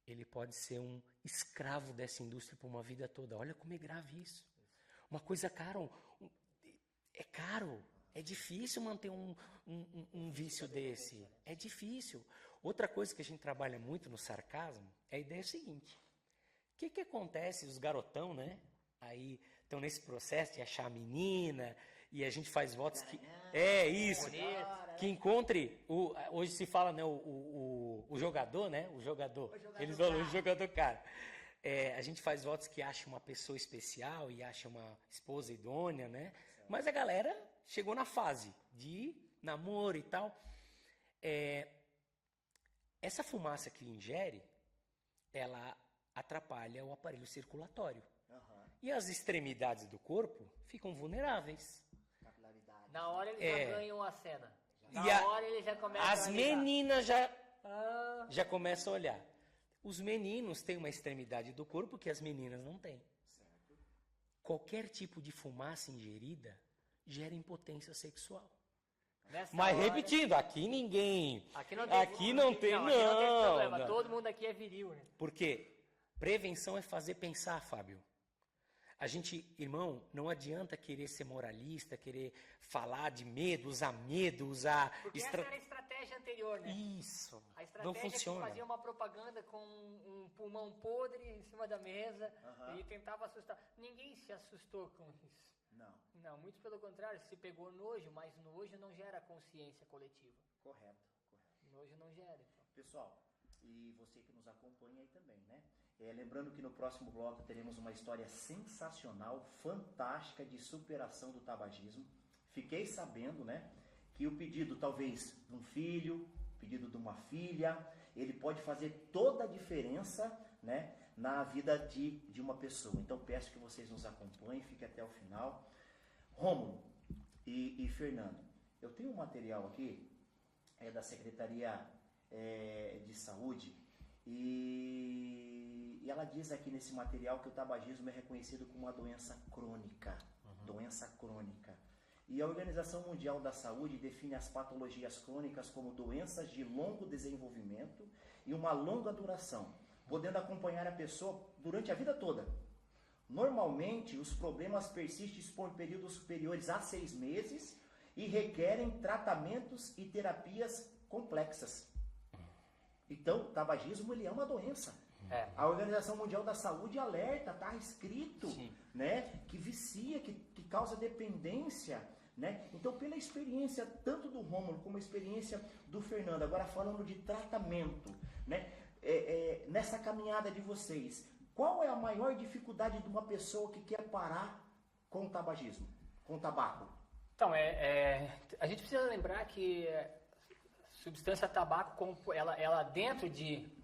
ele pode ser um escravo dessa indústria por uma vida toda. Olha como é grave isso. Uma coisa cara, é caro, é difícil manter um vício desse. É difícil. Outra coisa que a gente trabalha muito no sarcasmo é a ideia seguinte. O que acontece, os garotão, né? Aí estão nesse processo de achar a menina, e a gente faz votos que... É isso, que encontre, hoje se fala, né, o jogador, né? O jogador. Eles falam o jogador cara. A gente faz votos que acha uma pessoa especial e acha uma esposa idônea, né? Mas a galera chegou na fase de namoro e tal. Essa fumaça que ingere, ela atrapalha o aparelho circulatório. E as extremidades do corpo ficam vulneráveis. Na hora eles já ganham a cena. Hora eles já começam as meninas já começam a olhar. Os meninos têm uma extremidade do corpo que as meninas não têm. Certo. Qualquer tipo de fumaça ingerida gera impotência sexual. Mas repetindo, aqui ninguém... Aqui não tem problema. Não. Todo mundo aqui é viril, né? Por quê? Prevenção é fazer pensar, Fábio. A gente, irmão, não adianta querer ser moralista, querer falar de medo, usar medo, usar... Porque essa era a estratégia anterior, né? Isso, a estratégia não funciona. Que fazia uma propaganda com um pulmão podre em cima da mesa e tentava assustar. Ninguém se assustou com isso. Não, muito pelo contrário, se pegou nojo, mas nojo não gera consciência coletiva. Correto. Nojo não gera, então. Pessoal, e você que nos acompanha aí também, né? Lembrando que no próximo bloco teremos uma história sensacional, fantástica de superação do tabagismo. Fiquei sabendo, né, que o pedido talvez de um filho, pedido de uma filha, ele pode fazer toda a diferença, né, na vida de uma pessoa. Então peço que vocês nos acompanhem, fiquem até o final. Rômulo e Fernando, eu tenho um material aqui, da Secretaria de Saúde, e ela diz aqui nesse material que o tabagismo é reconhecido como uma doença crônica. Doença crônica. E a Organização Mundial da Saúde define as patologias crônicas como doenças de longo desenvolvimento e uma longa duração, podendo acompanhar a pessoa durante a vida toda. Normalmente, os problemas persistem por períodos superiores a 6 meses e requerem tratamentos e terapias complexas. Então, o tabagismo ele é uma doença. A Organização Mundial da Saúde alerta, está escrito, né, que vicia, que causa dependência. Né? Então, pela experiência tanto do Rômulo como a experiência do Fernando, agora falando de tratamento, né, nessa caminhada de vocês, qual é a maior dificuldade de uma pessoa que quer parar com o tabagismo, com o tabaco? Então, a gente precisa lembrar que substância tabaco, ela dentro de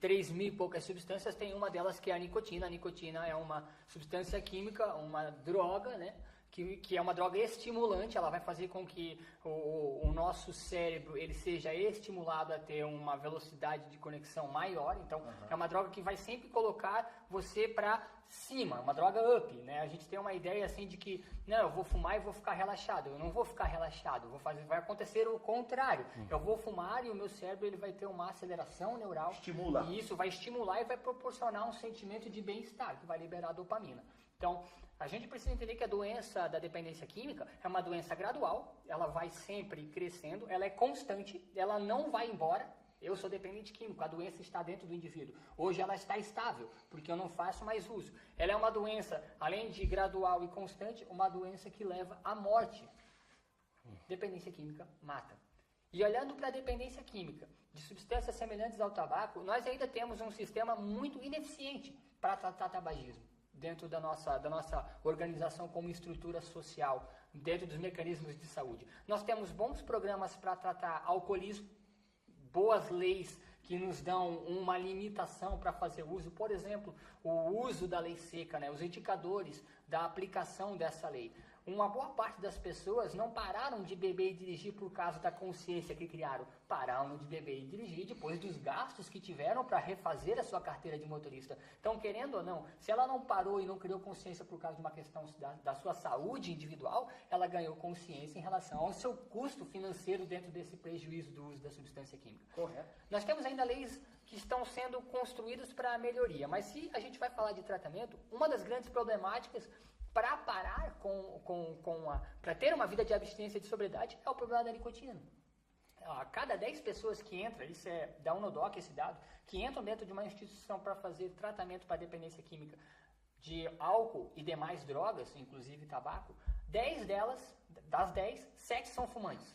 3.000 e poucas substâncias, tem uma delas que é a nicotina. A nicotina é uma substância química, uma droga, né? Que é uma droga estimulante, ela vai fazer com que o nosso cérebro ele seja estimulado a ter uma velocidade de conexão maior. Então, é uma droga que vai sempre colocar você para cima, uma droga up, né? A gente tem uma ideia assim de que, não, eu vou fumar e vou ficar relaxado. Eu não vou ficar relaxado, vai acontecer o contrário. Eu vou fumar e o meu cérebro ele vai ter uma aceleração neural. Estimula. E isso vai estimular e vai proporcionar um sentimento de bem-estar, que vai liberar dopamina. Então, a gente precisa entender que a doença da dependência química é uma doença gradual, ela vai sempre crescendo, ela é constante, ela não vai embora. Eu sou dependente químico, a doença está dentro do indivíduo. Hoje ela está estável, porque eu não faço mais uso. Ela é uma doença, além de gradual e constante, uma doença que leva à morte. Dependência química mata. E olhando para a dependência química de substâncias semelhantes ao tabaco, nós ainda temos um sistema muito ineficiente para tratar tabagismo dentro da nossa organização como estrutura social, dentro dos mecanismos de saúde. Nós temos bons programas para tratar alcoolismo, boas leis que nos dão uma limitação para fazer uso, por exemplo, o uso da lei seca, né, os indicadores da aplicação dessa lei. uma boa parte das pessoas não pararam de beber e dirigir por causa da consciência que criaram. Pararam de beber e dirigir depois dos gastos que tiveram para refazer a sua carteira de motorista. Então, querendo ou não, se ela não parou e não criou consciência por causa de uma questão da sua saúde individual, ela ganhou consciência em relação ao seu custo financeiro dentro desse prejuízo do uso da substância química. Correto. Nós temos ainda leis que estão sendo construídas para a melhoria, mas se a gente vai falar de tratamento, uma das grandes problemáticas para parar para ter uma vida de abstinência de sobriedade é o problema da nicotina. A cada 10 pessoas que entram, isso é da UNODOC esse dado, que entram dentro de uma instituição para fazer tratamento para dependência química de álcool e demais drogas, inclusive tabaco, 10 delas, das 10, 7 são fumantes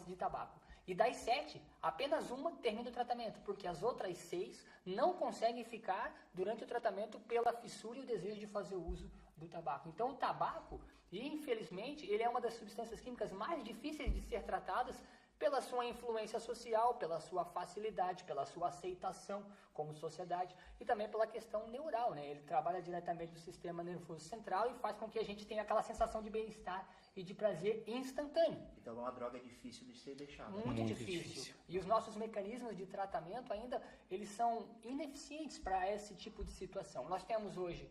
de tabaco. E das 7, apenas uma termina o tratamento, porque as outras 6 não conseguem ficar durante o tratamento pela fissura e o desejo de fazer uso do tabaco. Então, o tabaco, infelizmente, ele é uma das substâncias químicas mais difíceis de ser tratadas pela sua influência social, pela sua facilidade, pela sua aceitação como sociedade e também pela questão neural, né? Ele trabalha diretamente no sistema nervoso central e faz com que a gente tenha aquela sensação de bem-estar e de prazer instantâneo. Então é uma droga difícil de ser deixada. Muito difícil. E os nossos mecanismos de tratamento ainda, eles são ineficientes para esse tipo de situação. Nós temos hoje,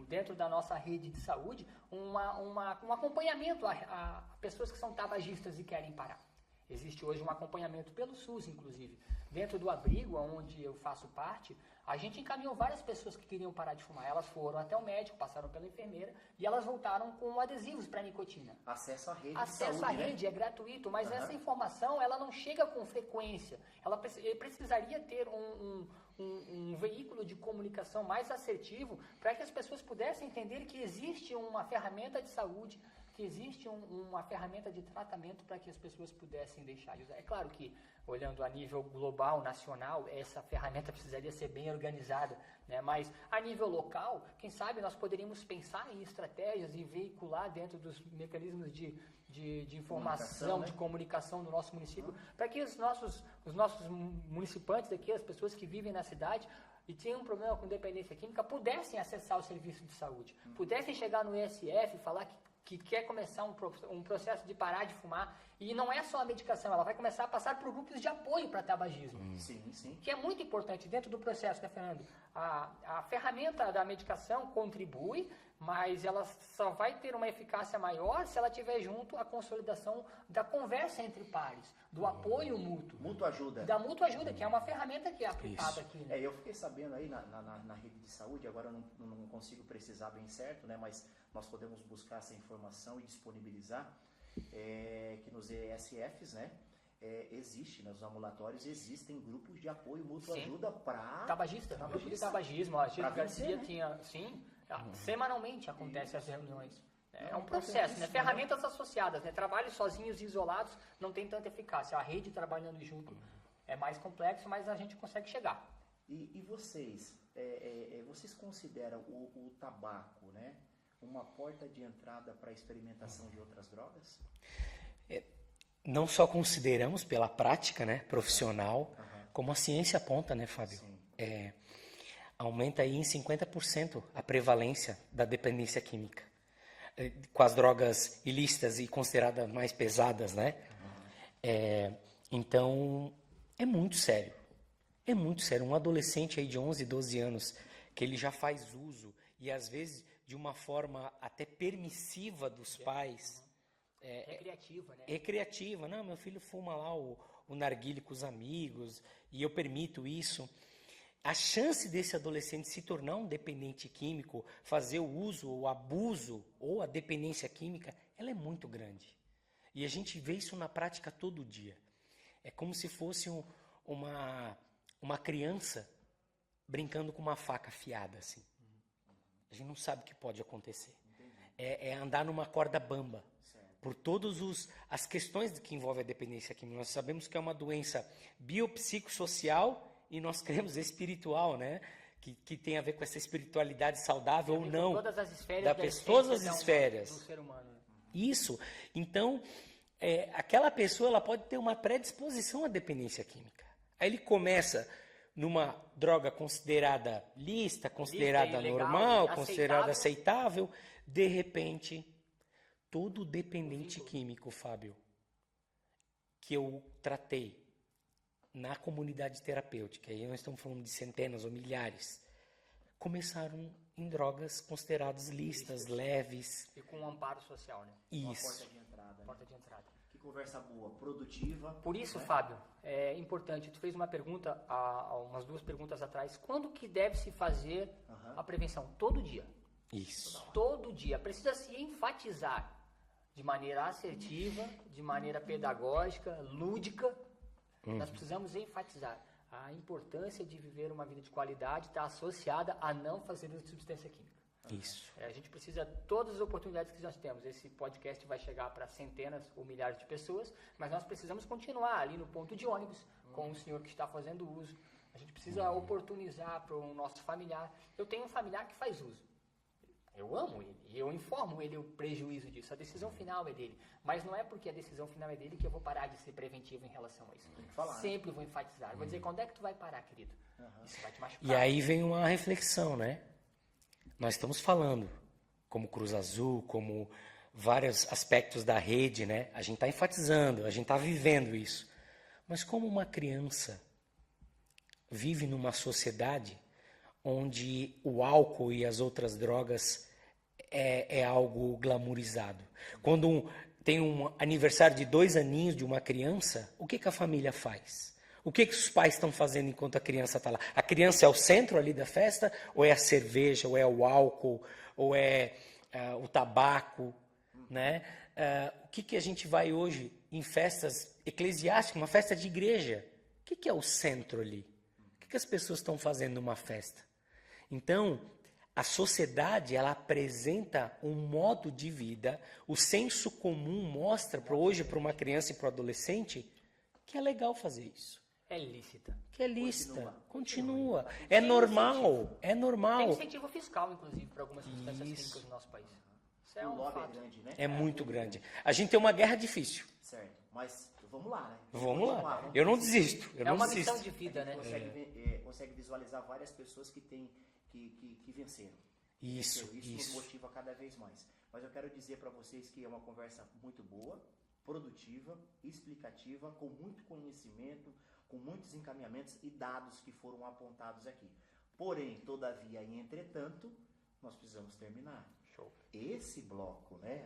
dentro da nossa rede de saúde, um acompanhamento a pessoas que são tabagistas e querem parar. Existe hoje um acompanhamento pelo SUS, inclusive. Dentro do abrigo, onde eu faço parte, a gente encaminhou várias pessoas que queriam parar de fumar. Elas foram até o médico, passaram pela enfermeira e elas voltaram com adesivos para nicotina. Acesso à rede Acesso de saúde, à rede, né? É gratuito, mas essa informação ela não chega com frequência. Ele precisaria ter um veículo de comunicação mais assertivo para que as pessoas pudessem entender que existe uma ferramenta de saúde, que existe uma ferramenta de tratamento para que as pessoas pudessem deixar de usar. É claro que, olhando a nível global, nacional, essa ferramenta precisaria ser bem organizada, né? Mas a nível local, quem sabe nós poderíamos pensar em estratégias e veicular dentro dos mecanismos de informação, né? de comunicação do nosso município, para que os nossos municipantes daqui, as pessoas que vivem na cidade, e tinham um problema com dependência química, pudessem acessar o serviço de saúde, pudessem chegar no ISF e falar que quer começar um processo de parar de fumar, e não é só a medicação, ela vai começar a passar por grupos de apoio para tabagismo. Sim, sim. Que é muito importante dentro do processo, né, Fernando? A ferramenta da medicação contribui, mas ela só vai ter uma eficácia maior se ela tiver junto a consolidação da conversa entre pares, do apoio mútuo. Mútua ajuda. Da mútua ajuda, que é uma ferramenta que é aplicada aqui. Né? Eu fiquei sabendo aí na rede de saúde, agora eu não consigo precisar bem certo, né? Mas nós podemos buscar essa informação e disponibilizar, que nos ESFs, né? Existe, nos ambulatórios existem grupos de apoio mútua ajuda para Grupo de tabagismo. A gente vencer, né? tinha, sim, semanalmente acontecem as reuniões. É um processo, né? Ferramentas associadas, né? Trabalhos sozinhos e isolados não tem tanta eficácia. A rede trabalhando junto é mais complexo, mas a gente consegue chegar. E vocês, vocês consideram o tabaco, né, uma porta de entrada para a experimentação de outras drogas? Não só consideramos pela prática, né, profissional, como a ciência aponta, né, Fábio? Aumenta aí em 50% a prevalência da dependência química. Com as drogas ilícitas e consideradas mais pesadas, né? Então, é muito sério. É muito sério. Um adolescente aí de 11, 12 anos, que ele já faz uso, e às vezes de uma forma até permissiva dos pais. Recreativa, né? Recreativa. Não, meu filho fuma lá o narguilé com os amigos, e eu permito isso. A chance desse adolescente se tornar um dependente químico, fazer o uso, o abuso ou a dependência química, ela é muito grande. E a gente vê isso na prática todo dia. É como se fosse uma criança brincando com uma faca afiada, assim. A gente não sabe o que pode acontecer. É andar numa corda bamba. Por todas as questões que envolvem a dependência química. Nós sabemos que é uma doença biopsicossocial e nós cremos espiritual, né? Que tem a ver com essa espiritualidade saudável ou não. Todas as esferas todas as esferas do ser humano. Né? Isso. Então, aquela pessoa ela pode ter uma predisposição à dependência química. Aí ele começa numa droga considerada lícita, considerada ilegal, normal, considerada aceitável. De repente, todo dependente químico, Fábio, que eu tratei na comunidade terapêutica, aí nós estamos falando de centenas ou milhares, começaram em drogas consideradas listas, leves. E com um amparo social, né? Isso. Uma porta de entrada. Né? Porta de entrada. Que conversa boa, produtiva. Por isso, né? Fábio, é importante, tu fez uma pergunta, há umas 2 perguntas atrás, quando que deve se fazer a prevenção? Todo dia. Isso. Todo dia. Precisa se enfatizar de maneira assertiva, de maneira pedagógica, lúdica. Nós precisamos enfatizar. A importância de viver uma vida de qualidade está associada a não fazer uso de substância química. Isso. A gente precisa, todas as oportunidades que nós temos, esse podcast vai chegar para centenas ou milhares de pessoas, mas nós precisamos continuar ali no ponto de ônibus, com o senhor que está fazendo uso. A gente precisa oportunizar para o nosso familiar. Eu tenho um familiar que faz uso. Eu amo ele e eu informo ele o prejuízo disso. A decisão final é dele. Mas não é porque a decisão final é dele que eu vou parar de ser preventivo em relação a isso. Sempre vou enfatizar. Vou dizer, quando é que tu vai parar, querido? Isso vai te machucar. E aí vem uma reflexão, né? Nós estamos falando, como Cruz Azul, como vários aspectos da rede, né? A gente está enfatizando, a gente está vivendo isso. Mas como uma criança vive numa sociedade onde o álcool e as outras drogas é algo glamourizado. Quando tem um aniversário de 2 aninhos de uma criança, o que a família faz? O que os pais estão fazendo enquanto a criança está lá? A criança é o centro ali da festa? Ou é a cerveja, ou é o álcool, ou é o tabaco? Né? O que a gente vai hoje em festas eclesiásticas, uma festa de igreja? O que é o centro ali? O que as pessoas estão fazendo numa festa? Então, a sociedade, ela apresenta um modo de vida, o senso comum mostra hoje para uma criança e para o adolescente que é legal fazer isso. É lícita. Que é lícita. Continua. É normal. É normal. Tem incentivo fiscal, inclusive, para algumas substâncias químicas no nosso país. Isso é O um lobby fato. é grande, né? É muito grande. A gente tem uma guerra difícil. Certo. Mas vamos lá, né? Vamos lá. Eu não desisto. Eu É não uma desisto. missão de vida, né? Consegue visualizar várias pessoas que venceram. Isso, Isso nos motiva cada vez mais. Mas eu quero dizer para vocês que é uma conversa muito boa, produtiva, explicativa, com muito conhecimento, com muitos encaminhamentos e dados que foram apontados aqui. Porém, todavia e entretanto, nós precisamos terminar. Show. Esse bloco, né?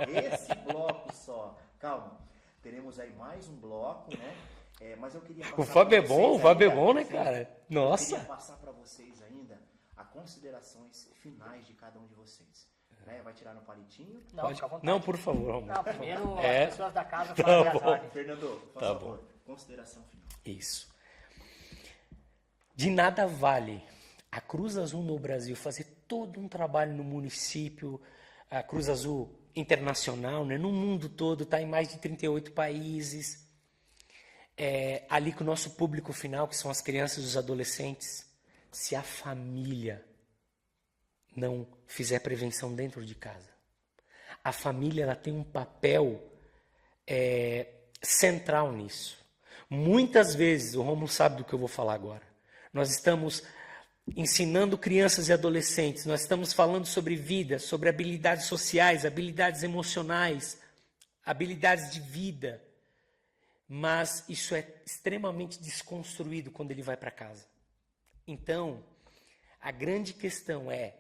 Esse bloco só. Calma. Teremos aí mais um bloco, né? Mas eu queria passar O Fábio é pra bom, vocês o Fábio é ainda, bom, né, sim, cara? Eu Nossa. queria passar para vocês ainda as considerações finais de cada um de vocês. Né? Vai tirar no palitinho? Não, Pode? fica à vontade. Não, por favor, Romulo. Não, primeiro É. as pessoas da casa Tá falam bom. as ordens. Fernando, por Tá favor, consideração final. Isso. De nada vale a Cruz Azul no Brasil fazer todo um trabalho no município, a Cruz Azul internacional, né, no mundo todo, está em mais de 38 países, ali com o nosso público final, que são as crianças e os adolescentes, se a família não fizer prevenção dentro de casa. A família ela tem um papel central nisso. Muitas vezes, o Romulo sabe do que eu vou falar agora, nós estamos ensinando crianças e adolescentes, nós estamos falando sobre vida, sobre habilidades sociais, habilidades emocionais, habilidades de vida, mas isso é extremamente desconstruído quando ele vai para casa. Então, a grande questão é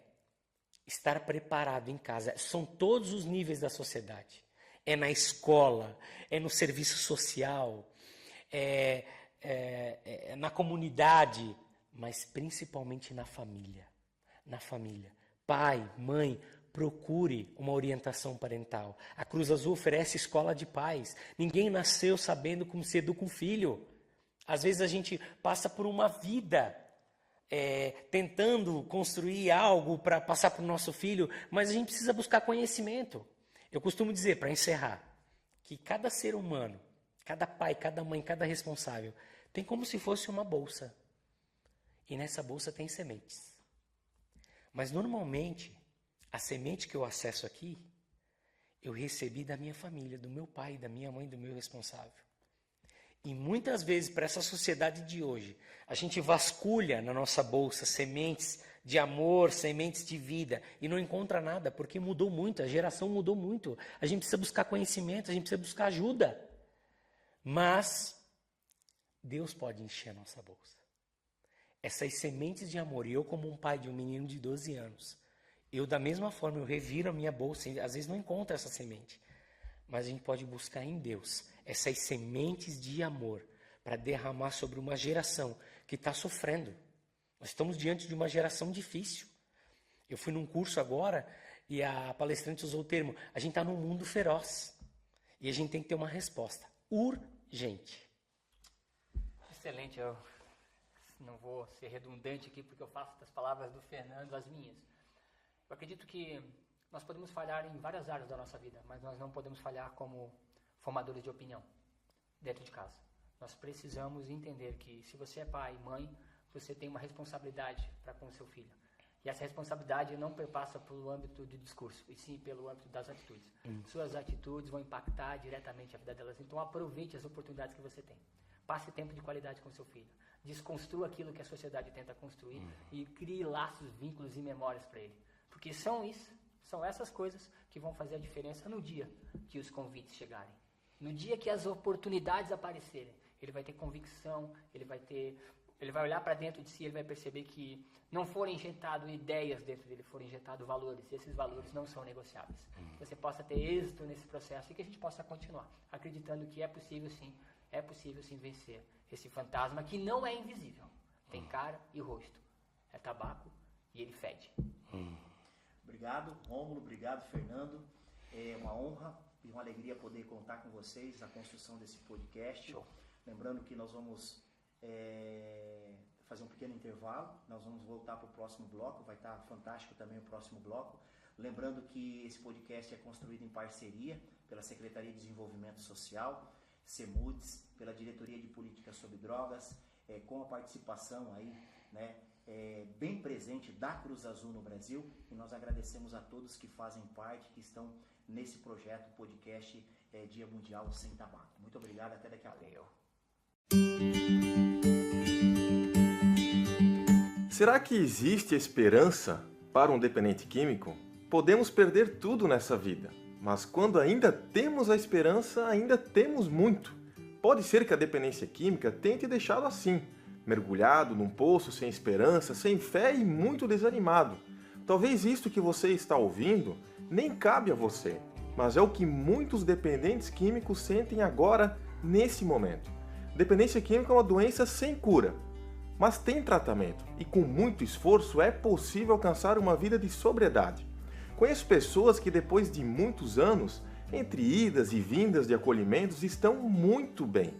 estar preparado em casa. São todos os níveis da sociedade. É na escola, é no serviço social, na comunidade, mas principalmente na família. Na família. Pai, mãe, procure uma orientação parental. A Cruz Azul oferece escola de pais. Ninguém nasceu sabendo como se educa um filho. Às vezes a gente passa por uma vida tentando construir algo para passar para o nosso filho, mas a gente precisa buscar conhecimento. Eu costumo dizer, para encerrar, que cada ser humano, cada pai, cada mãe, cada responsável, tem como se fosse uma bolsa. E nessa bolsa tem sementes. Mas normalmente, a semente que eu acesso aqui, eu recebi da minha família, do meu pai, da minha mãe, do meu responsável. E muitas vezes, para essa sociedade de hoje, a gente vasculha na nossa bolsa sementes de amor, sementes de vida, e não encontra nada, porque mudou muito, a geração mudou muito. A gente precisa buscar conhecimento, a gente precisa buscar ajuda. Mas Deus pode encher a nossa bolsa. Essas sementes de amor, e eu como um pai de um menino de 12 anos, eu da mesma forma, eu reviro a minha bolsa, e às vezes não encontro essa semente. Mas a gente pode buscar em Deus essas sementes de amor para derramar sobre uma geração que está sofrendo. Nós estamos diante de uma geração difícil. Eu fui num curso agora e a palestrante usou o termo, a gente está num mundo feroz. E a gente tem que ter uma resposta urgente. Excelente, eu não vou ser redundante aqui porque eu faço das palavras do Fernando as minhas. Eu acredito que nós podemos falhar em várias áreas da nossa vida, mas nós não podemos falhar como formadores de opinião dentro de casa. Nós precisamos entender que se você é pai, mãe, você tem uma responsabilidade para com o seu filho. E essa responsabilidade não perpassa pelo âmbito do discurso, e sim pelo âmbito das atitudes. Suas atitudes vão impactar diretamente a vida delas. Então aproveite as oportunidades que você tem. Passe tempo de qualidade com seu filho. Desconstrua aquilo que a sociedade tenta construir e crie laços, vínculos e memórias para ele. Porque são essas coisas que vão fazer a diferença no dia que os convites chegarem. No dia que as oportunidades aparecerem, ele vai ter convicção, ele vai olhar para dentro de si, ele vai perceber que não foram injetadas ideias dentro dele, foram injetados valores, e esses valores não são negociáveis. Que você possa ter êxito nesse processo e que a gente possa continuar acreditando que é possível sim vencer esse fantasma que não é invisível. Tem cara e rosto. É tabaco e ele fede. Obrigado, Rômulo, obrigado, Fernando. É uma honra e uma alegria poder contar com vocês na construção desse podcast. Show. Lembrando que nós vamos fazer um pequeno intervalo, nós vamos voltar para o próximo bloco, vai estar fantástico também o próximo bloco. Lembrando que esse podcast é construído em parceria pela Secretaria de Desenvolvimento Social, CEMUDES, pela Diretoria de Política sobre Drogas, com a participação aí, né, bem presente da Cruz Azul no Brasil, e nós agradecemos a todos que fazem parte, que estão nesse projeto podcast Dia Mundial Sem Tabaco. Muito obrigado, até daqui a pouco. Será que existe esperança para um dependente químico? Podemos perder tudo nessa vida, mas quando ainda temos a esperança, ainda temos muito. Pode ser que a dependência química tenha te deixado assim, mergulhado num poço sem esperança, sem fé e muito desanimado. Talvez isto que você está ouvindo nem cabe a você, mas é o que muitos dependentes químicos sentem agora, nesse momento. Dependência química é uma doença sem cura, mas tem tratamento e com muito esforço é possível alcançar uma vida de sobriedade. Conheço pessoas que depois de muitos anos, entre idas e vindas de acolhimentos, estão muito bem.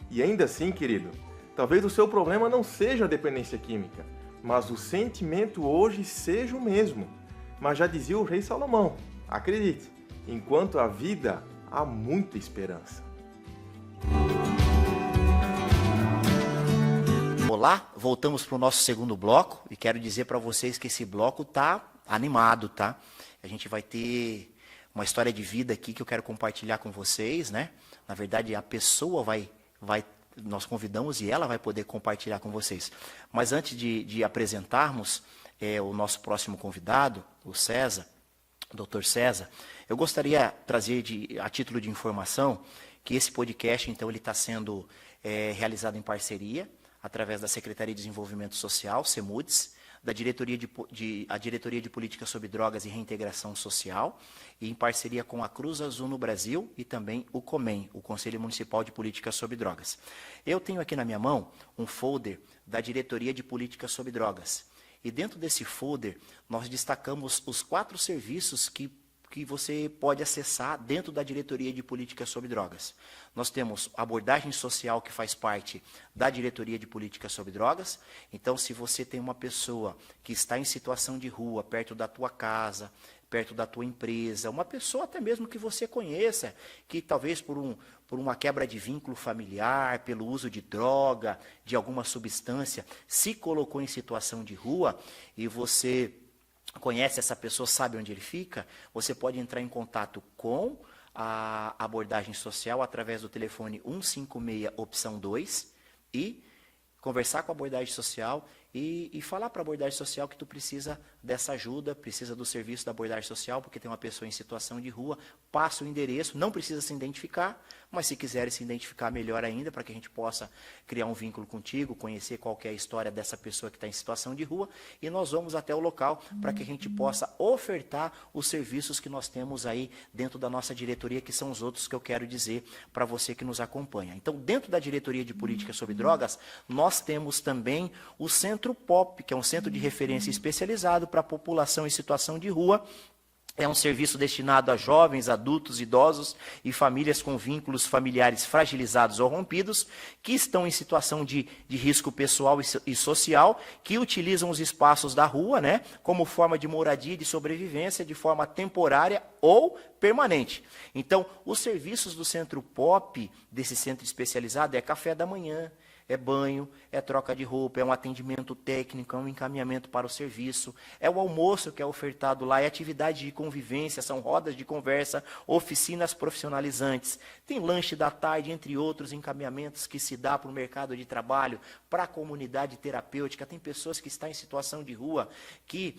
E ainda assim, querido, talvez o seu problema não seja a dependência química, mas o sentimento hoje seja o mesmo. Mas já dizia o rei Salomão, acredite, enquanto há vida, há muita esperança. Olá, voltamos para o nosso segundo bloco e quero dizer para vocês que esse bloco tá animado, tá? A gente vai ter uma história de vida aqui que eu quero compartilhar com vocês, né? Na verdade, a pessoa nós convidamos e ela vai poder compartilhar com vocês. Mas antes de apresentarmos o nosso próximo convidado, o César, o Dr. César, eu gostaria de trazer a título de informação que esse podcast, então, ele está sendo realizado em parceria através da Secretaria de Desenvolvimento Social, CEMUDES, a Diretoria de Política sobre Drogas e Reintegração Social, e em parceria com a Cruz Azul no Brasil e também o COMEN, o Conselho Municipal de Política sobre Drogas. Eu tenho aqui na minha mão um folder da Diretoria de Política sobre Drogas. E dentro desse folder, nós destacamos os 4 serviços que você pode acessar dentro da Diretoria de Política sobre Drogas. Nós temos abordagem social, que faz parte da Diretoria de Política sobre Drogas. Então, se você tem uma pessoa que está em situação de rua, perto da tua casa, perto da tua empresa, uma pessoa até mesmo que você conheça, que talvez por uma quebra de vínculo familiar, pelo uso de droga, de alguma substância, se colocou em situação de rua e você conhece essa pessoa, sabe onde ele fica, você pode entrar em contato com a abordagem social através do telefone 156, opção 2, e conversar com a abordagem social e falar para a abordagem social que tu precisa dessa ajuda, precisa do serviço da abordagem social, porque tem uma pessoa em situação de rua, passa o endereço, não precisa se identificar, mas se quiserem se identificar, melhor ainda, para que a gente possa criar um vínculo contigo, conhecer qual que é a história dessa pessoa que está em situação de rua, e nós vamos até o local para que a gente possa ofertar os serviços que nós temos aí dentro da nossa diretoria, que são os outros que eu quero dizer para você que nos acompanha. Então, dentro da diretoria de política sobre drogas, nós temos também o Centro POP, que é um centro de referência especializado para a população em situação de rua. É um serviço destinado a jovens, adultos, idosos e famílias com vínculos familiares fragilizados ou rompidos, que estão em situação de risco pessoal e social, que utilizam os espaços da rua, né, como forma de moradia e de sobrevivência de forma temporária ou permanente. Então, os serviços do Centro POP, desse centro especializado, é café da manhã, é banho, é troca de roupa, é um atendimento técnico, é um encaminhamento para o serviço, é o almoço que é ofertado lá, é atividade de convivência, são rodas de conversa, oficinas profissionalizantes, tem lanche da tarde, entre outros encaminhamentos que se dá para o mercado de trabalho, para a comunidade terapêutica. Tem pessoas que estão em situação de rua, que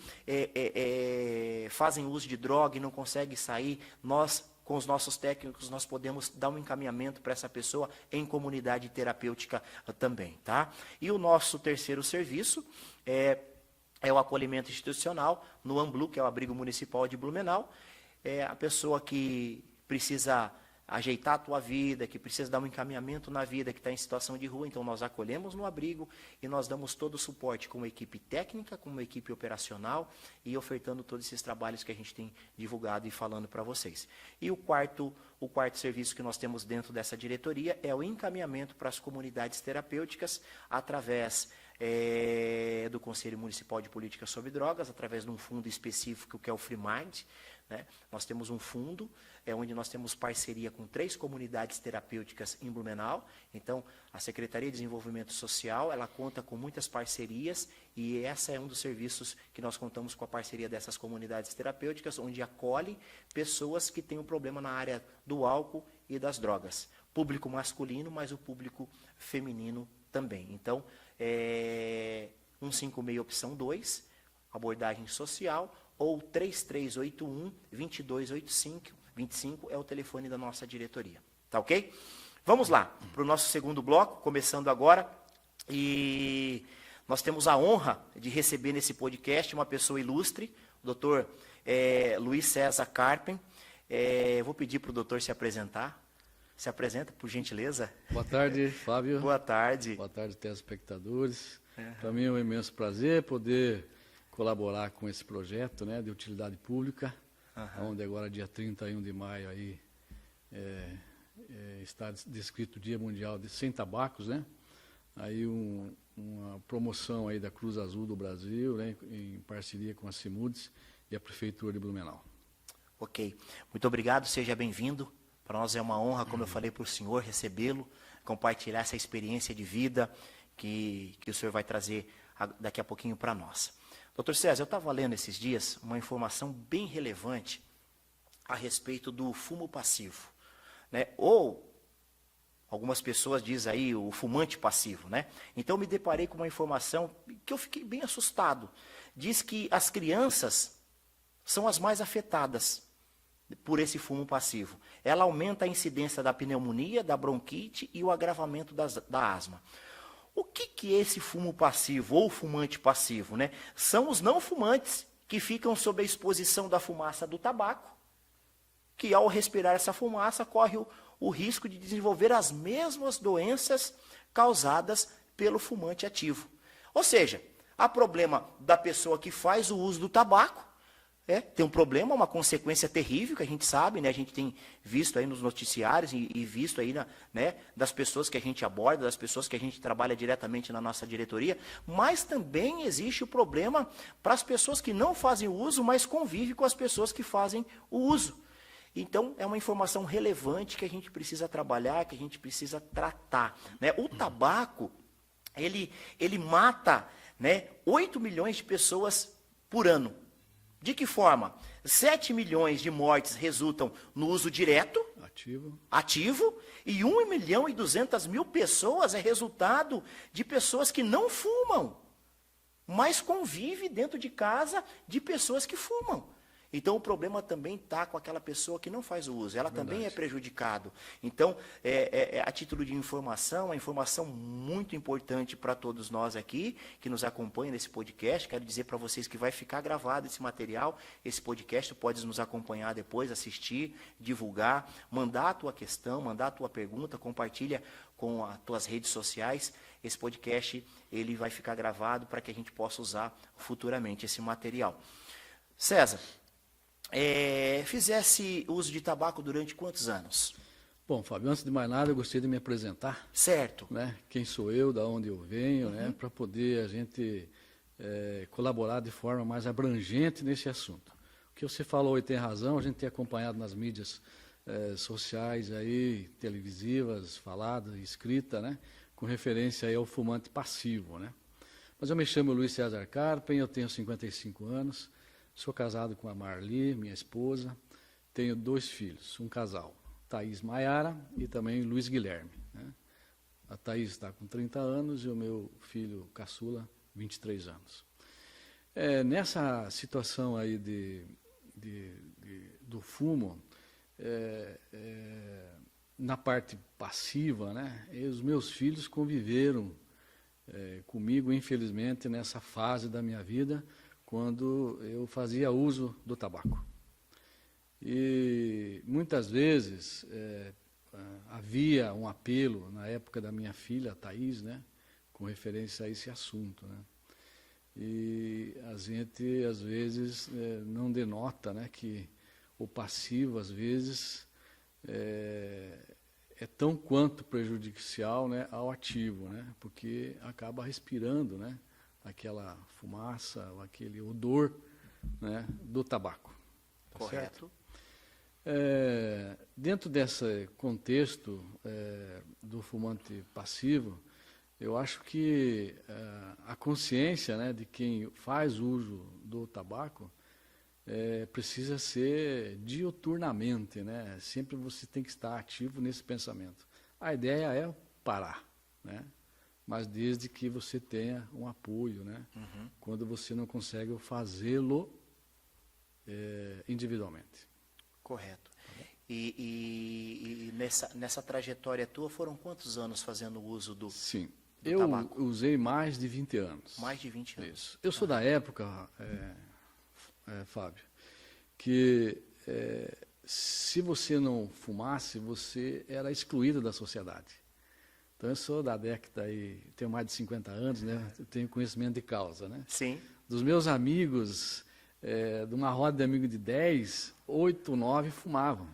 fazem uso de droga e não conseguem sair. Nós, com os nossos técnicos, nós podemos dar um encaminhamento para essa pessoa em comunidade terapêutica também, tá? E o nosso terceiro serviço é o acolhimento institucional no AMBLU, que é o Abrigo Municipal de Blumenau. É a pessoa que precisa ajeitar a tua vida, que precisa dar um encaminhamento na vida, que está em situação de rua, então nós acolhemos no abrigo e nós damos todo o suporte com uma equipe técnica, com uma equipe operacional e ofertando todos esses trabalhos que a gente tem divulgado e falando para vocês. E o quarto serviço que nós temos dentro dessa diretoria é o encaminhamento para as comunidades terapêuticas através do Conselho Municipal de Política sobre Drogas, através de um fundo específico que é o FreeMind, né? Nós temos um fundo onde nós temos parceria com 3 comunidades terapêuticas em Blumenau. Então, a Secretaria de Desenvolvimento Social, ela conta com muitas parcerias e essa é um dos serviços que nós contamos com a parceria dessas comunidades terapêuticas, onde acolhe pessoas que têm um problema na área do álcool e das drogas. Público masculino, mas o público feminino também. Então, 156 opção 2, abordagem social, ou 3381-2285 é o telefone da nossa diretoria. Tá ok? Vamos lá, para o nosso segundo bloco, começando agora. E nós temos a honra de receber nesse podcast uma pessoa ilustre, o doutor Luiz César Carpen. Vou pedir para o doutor se apresentar. Se apresenta, por gentileza. Boa tarde, Fábio. Boa tarde. Boa tarde, telespectadores. Para mim é um imenso prazer poder colaborar com esse projeto, né, de utilidade pública, onde agora, dia 31 de maio, aí, está descrito o Dia Mundial Sem Tabacos, né? Aí uma promoção aí da Cruz Azul do Brasil, né, em parceria com a CIMUDES e a Prefeitura de Blumenau. Ok. Muito obrigado, seja bem-vindo. Para nós é uma honra, como eu falei para o senhor, recebê-lo, compartilhar essa experiência de vida que o senhor vai trazer daqui a pouquinho para nós. Doutor César, eu estava lendo esses dias uma informação bem relevante a respeito do fumo passivo, né? Ou algumas pessoas dizem aí o fumante passivo, né? Então eu me deparei com uma informação que eu fiquei bem assustado. Diz que as crianças são as mais afetadas por esse fumo passivo. Ela aumenta a incidência da pneumonia, da bronquite e o agravamento da asma. O que é esse fumo passivo ou fumante passivo, né? São os não fumantes que ficam sob a exposição da fumaça do tabaco, que ao respirar essa fumaça corre o risco de desenvolver as mesmas doenças causadas pelo fumante ativo. Ou seja, há problema da pessoa que faz o uso do tabaco, tem um problema, uma consequência terrível que a gente sabe, né? A gente tem visto aí nos noticiários e visto aí né, das pessoas que a gente aborda, das pessoas que a gente trabalha diretamente na nossa diretoria, mas também existe o problema para as pessoas que não fazem o uso, mas convivem com as pessoas que fazem o uso. Então, é uma informação relevante que a gente precisa trabalhar, que a gente precisa tratar, né? O tabaco, ele mata, né, 8 milhões de pessoas por ano. De que forma? 7 milhões de mortes resultam no uso direto, ativo, e 1.200.000 pessoas é resultado de pessoas que não fumam. mas convive dentro de casa de pessoas que fumam. Então, o problema também está com aquela pessoa que não faz o uso. Ela também é prejudicado. Então, a título de informação, uma informação muito importante para todos nós aqui, que nos acompanham nesse podcast. Quero dizer para vocês que vai ficar gravado esse material, esse podcast. Pode nos acompanhar depois, assistir, divulgar, mandar a tua questão, mandar a tua pergunta, compartilha com as tuas redes sociais. Esse podcast ele vai ficar gravado para que a gente possa usar futuramente esse material. César, fizesse uso de tabaco durante quantos anos? Bom, Fábio, antes de mais nada, eu gostaria de me apresentar. Certo. Né? Quem sou eu, da onde eu venho, né? Para poder a gente colaborar de forma mais abrangente nesse assunto. O que você falou e tem razão, a gente tem acompanhado nas mídias sociais, aí, televisivas, falada, escrita, né? Com referência aí ao fumante passivo. Né? Mas eu me chamo Luiz César Carpen, eu tenho 55 anos, sou casado com a Marli, minha esposa, tenho 2 filhos, um casal, Thaís Maiara e também Luiz Guilherme. Né? A Thaís está com 30 anos e o meu filho caçula, 23 anos. Nessa situação aí do fumo, na parte passiva, né, os meus filhos conviveram comigo, infelizmente, nessa fase da minha vida, quando eu fazia uso do tabaco. E muitas vezes havia um apelo, na época da minha filha, a Thaís, né, com referência a esse assunto. Né? E a gente, às vezes, não denota, né, que o passivo, às vezes, é tão quanto prejudicial, né, ao ativo, né, porque acaba respirando, né, aquela fumaça, aquele odor, né, do tabaco. Tá Correto. Certo? Dentro desse contexto do fumante passivo, eu acho que a consciência, né, de quem faz uso do tabaco precisa ser diuturnamente, né? Sempre você tem que estar ativo nesse pensamento. A ideia é parar, né? Mas desde que você tenha um apoio, né? Quando você não consegue fazê-lo individualmente. Correto. E nessa trajetória tua, foram quantos anos fazendo uso do tabaco? Eu usei mais de 20 anos. Mais de 20 anos. Isso. Eu sou da época, Fábio, que se você não fumasse, você era excluído da sociedade. Então, eu sou da década aí, tenho mais de 50 anos, né? Eu tenho conhecimento de causa, né? Sim. Dos meus amigos, de uma roda de amigos de 10, 8, 9 fumavam.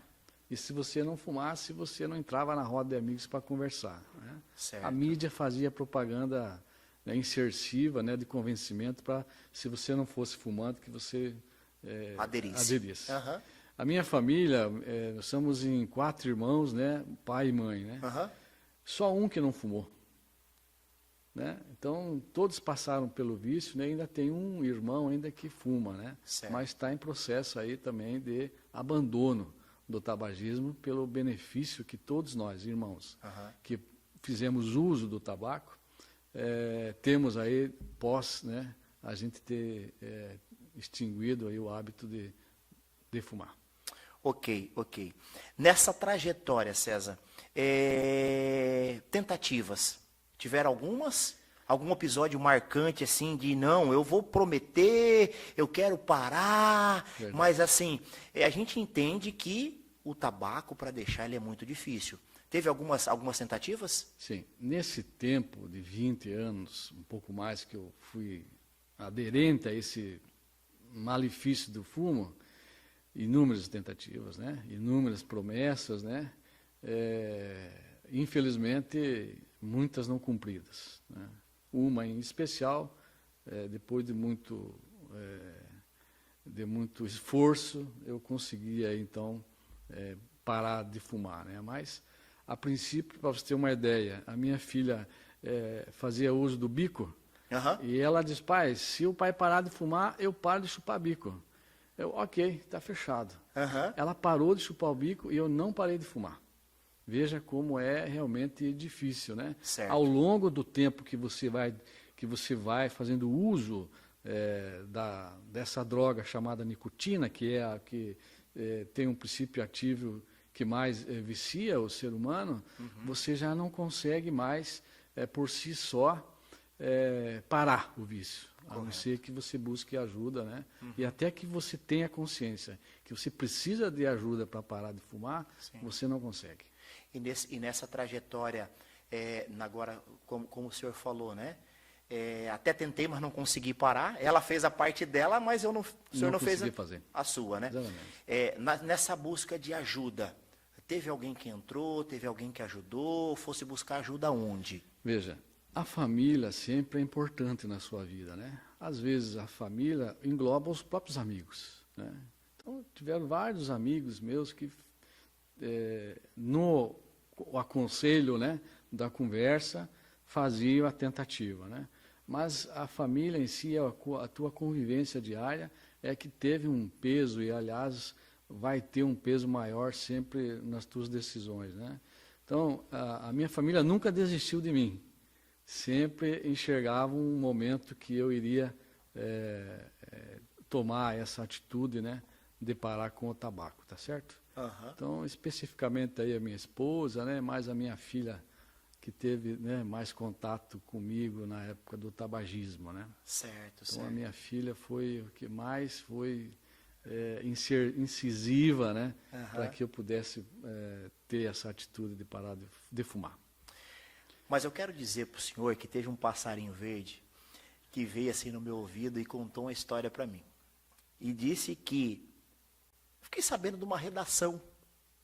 E se você não fumasse, você não entrava na roda de amigos para conversar. Né? Certo. A mídia fazia propaganda, né, insertiva, né, de convencimento para, se você não fosse fumante, que você aderisse. Uhum. A minha família, nós somos em 4 irmãos, né, pai e mãe. Né? Uhum. Só um que não fumou. Né? Então, todos passaram pelo vício, né? Ainda tem um irmão ainda que fuma, né? Mas está em processo aí também de abandono do tabagismo pelo benefício que todos nós, irmãos, que fizemos uso do tabaco, temos aí, né, a gente ter extinguido aí o hábito de fumar. Ok. Nessa trajetória, César, tentativas, tiveram algumas? Algum episódio marcante, assim, de não, eu vou prometer, eu quero parar, verdade. Mas assim, a gente entende que o tabaco, para deixar, ele é muito difícil. Teve algumas tentativas? Sim. Nesse tempo de 20 anos, um pouco mais que eu fui aderente a esse malefício do fumo, inúmeras tentativas, né? Inúmeras promessas, né? Infelizmente, muitas não cumpridas, né? Uma em especial, depois de muito esforço, eu conseguia então parar de fumar, né? Mas, a princípio, para você ter uma ideia, a minha filha fazia uso do bico, e ela diz: pai, se o pai parar de fumar, eu paro de chupar bico. Eu, ok, está fechado. Ela parou de chupar o bico e eu não parei de fumar. Veja como é realmente difícil, né? Certo. Ao longo do tempo que você vai que você vai fazendo uso dessa droga chamada nicotina, que é a que tem um princípio ativo que mais vicia o ser humano, você já não consegue mais, por si só, parar o vício. A não ser que você busque ajuda, né? E até que você tenha consciência que você precisa de ajuda para parar de fumar, você não consegue. E nessa trajetória, agora, como o senhor falou, né? Até tentei, mas não consegui parar. Ela fez a parte dela, mas o senhor não fez a sua, né? Exatamente. Nessa busca de ajuda, teve alguém que entrou, teve alguém que ajudou, fosse buscar ajuda onde? Veja, a família sempre é importante na sua vida, né? Às vezes a família engloba os próprios amigos, né? Então, tiveram vários amigos meus que, no aconselho, né, da conversa, faziam a tentativa, né? Mas a família em si, a tua convivência diária, é que teve um peso e, aliás, vai ter um peso maior sempre nas tuas decisões, né? Então, a minha família nunca desistiu de mim. Sempre enxergava um momento que eu iria tomar essa atitude, né, de parar com o tabaco, tá certo? Então, especificamente aí a minha esposa, né, mais a minha filha, que teve, né, mais contato comigo na época do tabagismo, né? Certo. A minha filha foi o que mais foi incisiva, né, para que eu pudesse ter essa atitude de parar de fumar. Mas eu quero dizer para o senhor que teve um passarinho verde que veio assim no meu ouvido e contou uma história para mim. E disse que, fiquei sabendo de uma redação,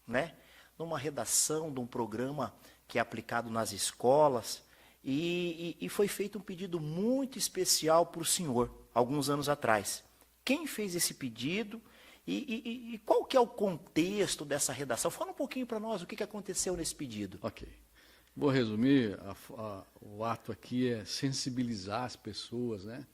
né? Numa redação de um programa que é aplicado nas escolas, e foi feito um pedido muito especial para o senhor, alguns anos atrás. Quem fez esse pedido e qual que é o contexto dessa redação? Fala um pouquinho para nós o que aconteceu nesse pedido. Ok. Vou resumir, o ato aqui é sensibilizar as pessoas, né?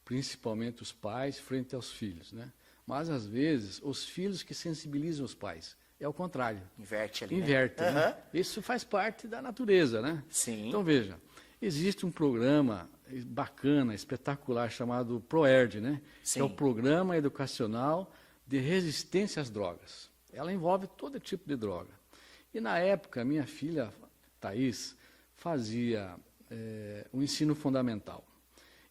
Principalmente os pais, frente aos filhos, né? Mas, às vezes, os filhos que sensibilizam os pais. É o contrário. Inverte ali, Inverte, né? Isso faz parte da natureza, né? Sim. Então, veja, existe um programa bacana, espetacular, chamado ProERD, né? Sim. Que é o Programa Educacional de Resistência às Drogas. Ela envolve todo tipo de droga. E, na época, minha filha, Thaís, fazia o ensino fundamental.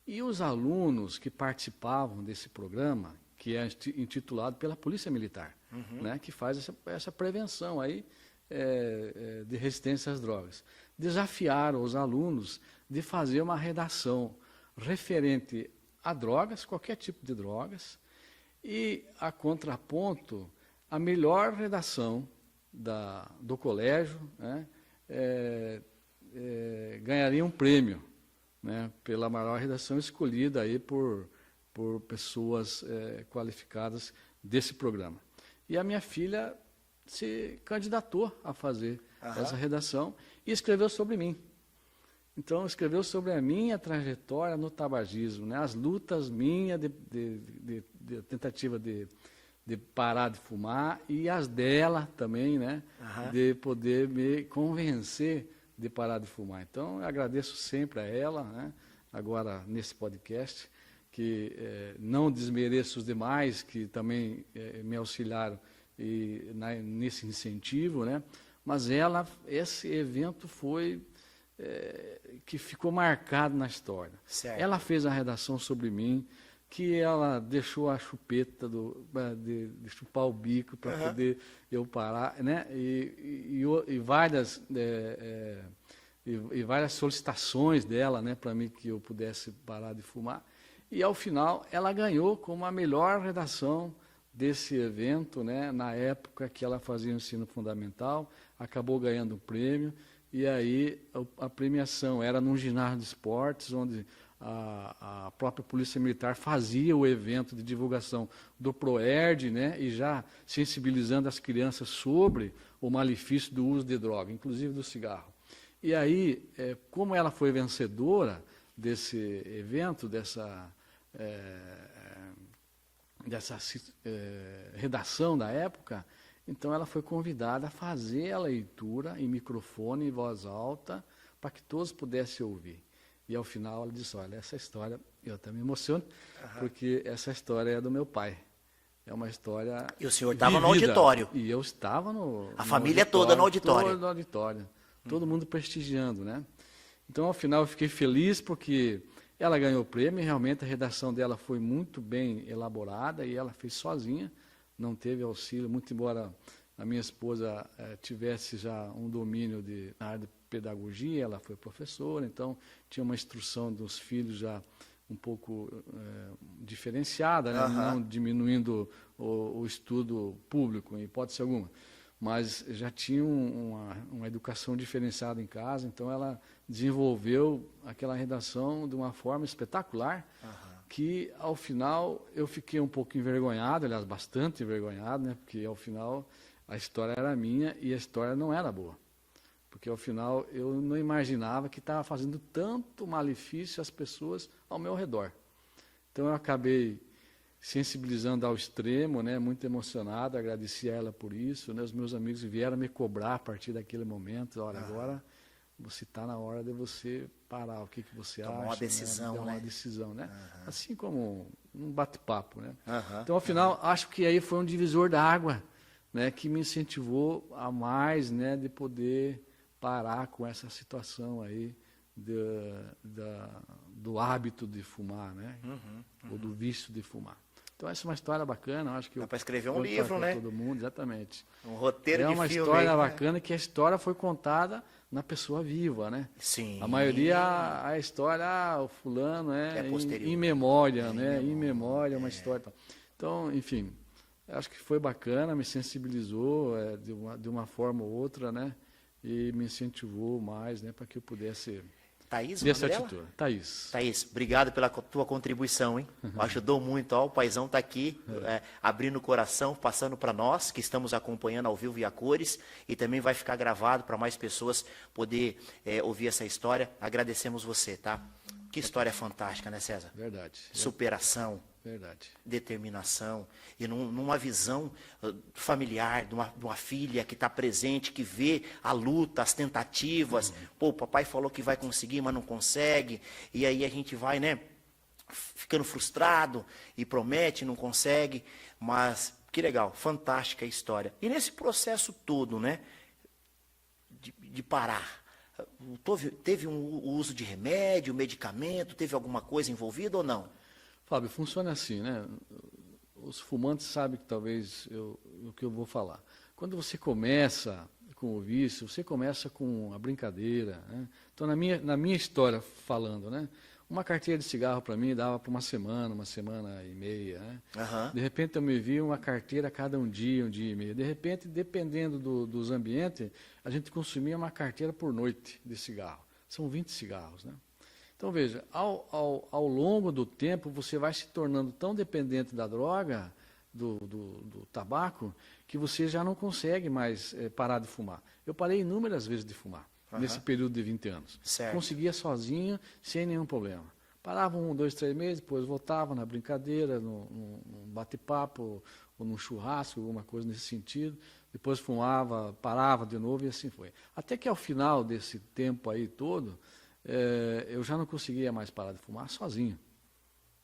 E os alunos que participavam desse programa, que é intitulado pela Polícia Militar, né, que faz essa prevenção aí, de resistência às drogas, desafiaram os alunos de fazer uma redação referente a drogas, qualquer tipo de drogas, e, a contraponto, a melhor redação do colégio, né, ganharia um prêmio, né, pela maior redação escolhida aí por pessoas qualificadas desse programa. E a minha filha se candidatou a fazer essa redação e escreveu sobre mim. Então, escreveu sobre a minha trajetória no tabagismo, né, as lutas minhas de tentativa de parar de fumar e as dela também, né, de poder me convencer de parar de fumar. Então, eu agradeço sempre a ela, né, agora nesse podcast, que não desmereço os demais que também me auxiliaram nesse incentivo, né, mas esse evento foi que ficou marcado na história. Certo. Ela fez a redação sobre mim, que ela deixou a chupeta de chupar o bico para poder eu parar, né? E várias solicitações dela, né, para mim que eu pudesse parar de fumar. E ao final ela ganhou como a melhor redação desse evento, né, na época que ela fazia o ensino fundamental, acabou ganhando o prêmio. E aí a premiação era num ginásio de esportes, onde a própria Polícia Militar fazia o evento de divulgação do ProERD, né, e já sensibilizando as crianças sobre o malefício do uso de droga, inclusive do cigarro. E aí, como ela foi vencedora desse evento, dessa redação da época, então ela foi convidada a fazer a leitura em microfone, em voz alta, para que todos pudessem ouvir. E ao final ela disse, olha, essa história, eu até me emociono, porque essa história é do meu pai. É uma história E o senhor estava no vivida. auditório. E eu estava A família toda no auditório. Todo no auditório. Todo mundo prestigiando, né? Então, ao final, eu fiquei feliz porque ela ganhou o prêmio e realmente a redação dela foi muito bem elaborada e ela fez sozinha, não teve auxílio, muito embora a minha esposa tivesse já um domínio na área de pedagogia, ela foi professora, então tinha uma instrução dos filhos já um pouco diferenciada, né? Não diminuindo o estudo público, em hipótese alguma, mas já tinha uma educação diferenciada em casa, então ela desenvolveu aquela redação de uma forma espetacular, que ao final eu fiquei um pouco envergonhado, aliás, bastante envergonhado, né? Porque ao final a história era minha e a história não era boa. Porque ao final eu não imaginava que estava fazendo tanto malefício às pessoas ao meu redor. Então eu acabei sensibilizando ao extremo, né, muito emocionado, agradeci a ela por isso, né, os meus amigos vieram me cobrar a partir daquele momento, olha, agora você está na hora de você parar, o que você acha? Tomar uma decisão, né? Tomar né? uma decisão, né? Assim como um bate-papo, né? Então, ao final, acho que aí foi um divisor da água, né, que me incentivou a mais, né, de poder parar com essa situação aí do hábito de fumar, né? Ou do vício de fumar. Então essa é uma história bacana, eu acho que Dá para escrever um conto livro, pra né? todo mundo, exatamente. Um roteiro de É uma filme. história aí, né? bacana que a história foi contada na pessoa viva, né? Sim. A maioria a história o fulano É posterior. em memória, né? Em memória, uma história. Então, enfim, acho que foi bacana, me sensibilizou de uma forma ou outra, né? E me incentivou mais, né, para que eu pudesse Thaís, o ter nome essa dela? atitude. Thaís. Thaís, obrigado pela tua contribuição, hein? Ajudou muito, ó, o paizão está aqui, abrindo o coração, passando para nós, que estamos acompanhando ao vivo e a cores, e também vai ficar gravado para mais pessoas poder ouvir essa história. Agradecemos você, tá? Que história fantástica, né, César? Verdade. Superação, Verdade. determinação, e numa visão familiar, de uma filha que está presente, que vê a luta, as tentativas. Pô, o papai falou que vai conseguir, mas não consegue, e aí a gente vai, né, ficando frustrado, e promete, não consegue, mas que legal, fantástica a história. E nesse processo todo, né, de parar, teve um uso de remédio, medicamento, teve alguma coisa envolvida ou não? Fábio, funciona assim, né? Os fumantes sabem que talvez o que eu vou falar. Quando você começa com o vício, você começa com a brincadeira, né? Então, na minha história falando, né? Uma carteira de cigarro para mim dava para uma semana e meia, né? De repente eu me vi uma carteira a cada um dia e meio. De repente, dependendo dos ambientes, a gente consumia uma carteira por noite de cigarro. São 20 cigarros, né? Então, veja, ao longo do tempo, você vai se tornando tão dependente da droga, do tabaco, que você já não consegue mais parar de fumar. Eu parei inúmeras vezes de fumar, nesse período de 20 anos. Certo. Conseguia sozinho, sem nenhum problema. Parava 1, 2, 3 meses, depois voltava na brincadeira, num bate-papo, ou num churrasco, alguma coisa nesse sentido. Depois fumava, parava de novo e assim foi. Até que ao final desse tempo aí todo, eu já não conseguia mais parar de fumar sozinho.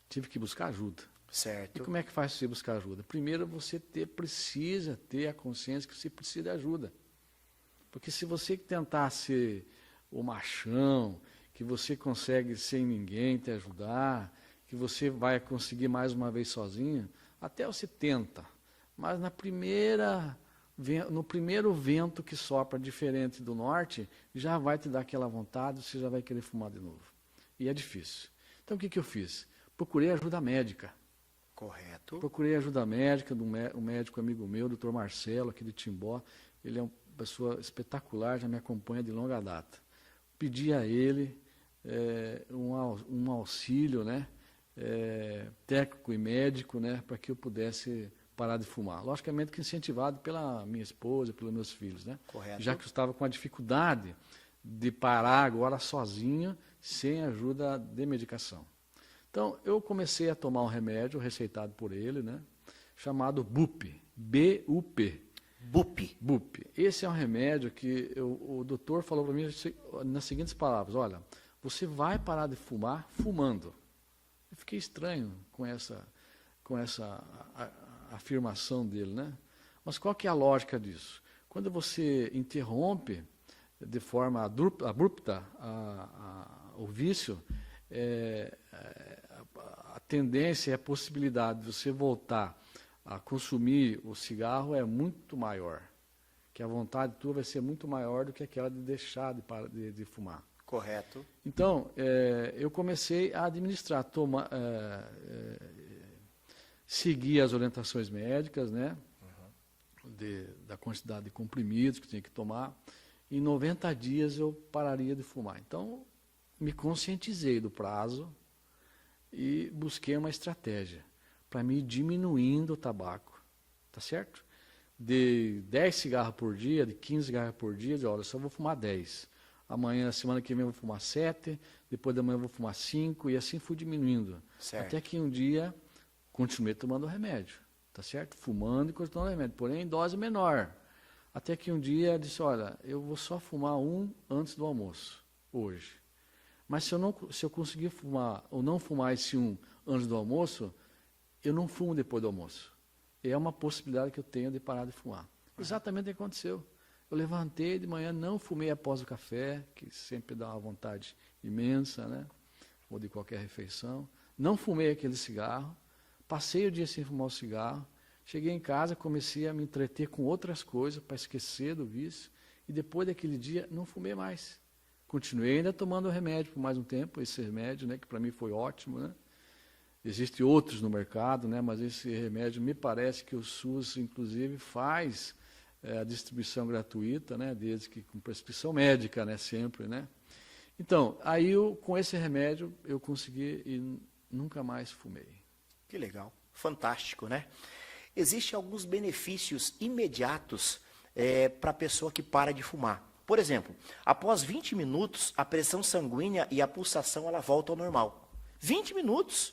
Tive que buscar ajuda. Certo. E como é que faz você buscar ajuda? Primeiro você precisa ter a consciência que você precisa de ajuda. Porque se você tentar ser o machão, que você consegue sem ninguém te ajudar, que você vai conseguir mais uma vez sozinho, até você tenta. Mas no primeiro vento que sopra diferente do norte, já vai te dar aquela vontade, você já vai querer fumar de novo. E é difícil. Então o que eu fiz? Procurei ajuda médica. Correto. Procurei ajuda médica de um médico amigo meu, doutor Marcelo, aqui de Timbó. Ele é uma pessoa espetacular, já me acompanha de longa data. Pedi a ele um auxílio, né, técnico e médico, né, para que eu pudesse parar de fumar. Logicamente que incentivado pela minha esposa, pelos meus filhos, né? Correto. Já que eu estava com a dificuldade de parar agora sozinho, sem ajuda de medicação. Então, eu comecei a tomar um remédio receitado por ele, né, chamado BUP, B-U-P. BUP. BUP. Esse é um remédio que o doutor falou para mim nas seguintes palavras: olha, Você vai parar de fumar fumando. Eu fiquei estranho com essa afirmação dele, né? Mas qual que é a lógica disso? Quando você interrompe de forma abrupta o vício, a tendência e a possibilidade de você voltar a consumir o cigarro é muito maior. Que a vontade tua vai ser muito maior do que aquela de deixar de fumar. Correto. Então, eu comecei a administrar, seguir as orientações médicas, né? Da quantidade de comprimidos que tinha que tomar. Em 90 dias eu pararia de fumar. Então, me conscientizei do prazo e busquei uma estratégia para me ir diminuindo o tabaco, tá certo? De 10 cigarros por dia, de 15 cigarros por dia, de olha, só vou fumar 10. Amanhã, semana que vem, eu vou fumar 7, depois da manhã eu vou fumar 5, e assim fui diminuindo. Certo. Até que um dia, continuei tomando remédio, tá certo? Fumando e continuando remédio, porém em dose menor. Até que um dia, disse, olha, eu vou só fumar um antes do almoço, hoje. Mas se eu conseguir fumar, ou não fumar esse um antes do almoço, eu não fumo depois do almoço. É uma possibilidade que eu tenho de parar de fumar. Exatamente o que aconteceu. Eu levantei de manhã, não fumei após o café, que sempre dá uma vontade imensa, né? Ou de qualquer refeição. Não fumei aquele cigarro. Passei o dia sem fumar o cigarro. Cheguei em casa, comecei a me entreter com outras coisas para esquecer do vício. E depois daquele dia, não fumei mais. Continuei ainda tomando remédio por mais um tempo, esse remédio, né, que para mim foi ótimo, né? Existem outros no mercado, né, mas esse remédio me parece que o SUS, inclusive, faz a distribuição gratuita, né, desde que com prescrição médica, né, sempre, né. Então, aí com esse remédio eu consegui e nunca mais fumei. Que legal, fantástico, né? Existem alguns benefícios imediatos para a pessoa que para de fumar. Por exemplo, após 20 minutos, a pressão sanguínea e a pulsação ela volta ao normal. 20 minutos.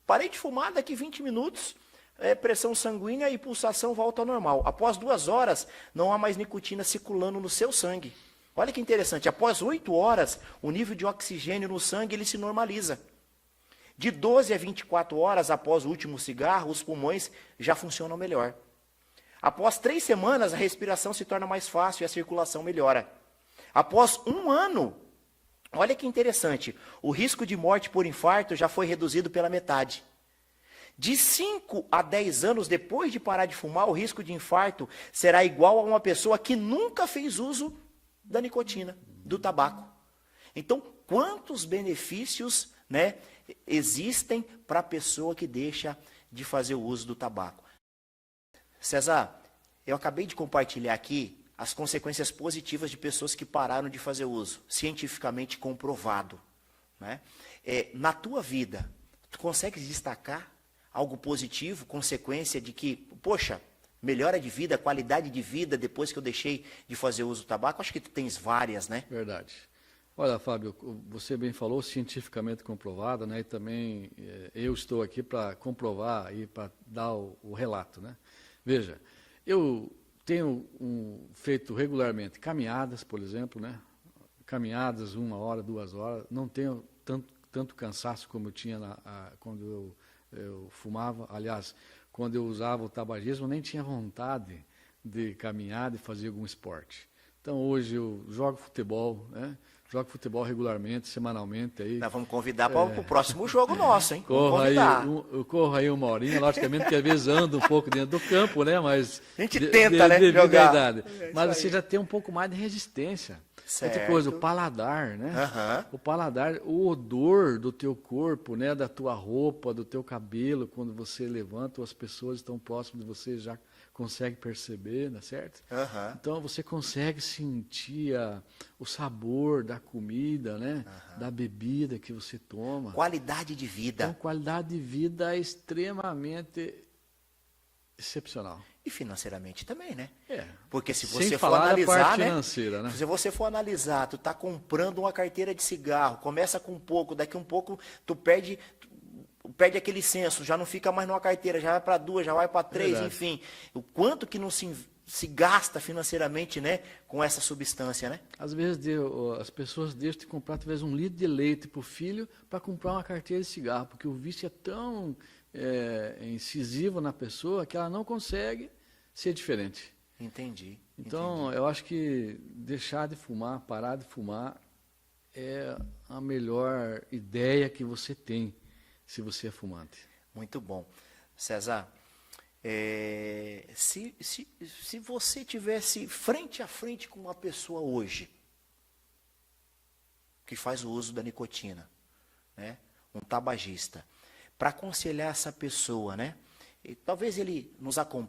Parei de fumar, daqui 20 minutos, pressão sanguínea e pulsação volta ao normal. Após 2 horas, não há mais nicotina circulando no seu sangue. Olha que interessante, após 8 horas, o nível de oxigênio no sangue ele se normaliza. De 12 a 24 horas após o último cigarro, os pulmões já funcionam melhor. Após 3 semanas, a respiração se torna mais fácil e a circulação melhora. Após 1 ano, olha que interessante, o risco de morte por infarto já foi reduzido pela metade. De 5 a 10 anos depois de parar de fumar, o risco de infarto será igual a uma pessoa que nunca fez uso da nicotina, do tabaco. Então, quantos benefícios, né, existem para a pessoa que deixa de fazer o uso do tabaco? César, eu acabei de compartilhar aqui as consequências positivas de pessoas que pararam de fazer uso, cientificamente comprovado, né? Na tua vida, tu consegues destacar algo positivo, consequência de que, poxa, melhora de vida, qualidade de vida depois que eu deixei de fazer uso do tabaco? Acho que tu tens várias, né? Verdade. Olha, Fábio, você bem falou, cientificamente comprovado, né? E também eu estou aqui para comprovar e para dar o relato, né? Veja, eu tenho feito regularmente caminhadas, por exemplo, né? Caminhadas 1 hora, 2 horas. Não tenho tanto cansaço como eu tinha quando eu fumava. Aliás, quando eu usava o tabagismo, eu nem tinha vontade de caminhar, de fazer algum esporte. Então, hoje eu jogo futebol, né? Jogo futebol regularmente, semanalmente. Aí, Nós vamos convidar para o próximo jogo nosso, hein? Eu corro aí 1 horinha, logicamente que às vezes ando um pouco dentro do campo, né? Mas a gente tenta, né? Jogar. Verdade. Mas você já tem um pouco mais de resistência. Certo. Outra coisa, o paladar, né? O paladar, o odor do teu corpo, né? Da tua roupa, do teu cabelo, quando você levanta, as pessoas estão próximas de você já consegue perceber, não é certo? Então você consegue sentir o sabor da comida, né? Da bebida que você toma. Qualidade de vida. Então, qualidade de vida é extremamente excepcional. E financeiramente também, né? Porque se você for analisar, parte financeira, né? Se você for analisar, tu tá comprando uma carteira de cigarro, começa com um pouco, daqui um pouco tu perde aquele senso, já não fica mais numa carteira, já vai para 2, já vai para 3, enfim. O quanto que não se se gasta financeiramente, né, com essa substância, né? Às vezes as pessoas deixam de comprar talvez 1 litro de leite para o filho para comprar uma carteira de cigarro, porque o vício é tão incisivo na pessoa que ela não consegue ser diferente. Entendi. Então, eu acho que deixar de fumar, parar de fumar, é a melhor ideia que você tem se você é fumante. Muito bom. César, se você tivesse frente a frente com uma pessoa hoje que faz o uso da nicotina, né, um tabagista, para aconselhar essa pessoa, né, e talvez ele nos acompanhe,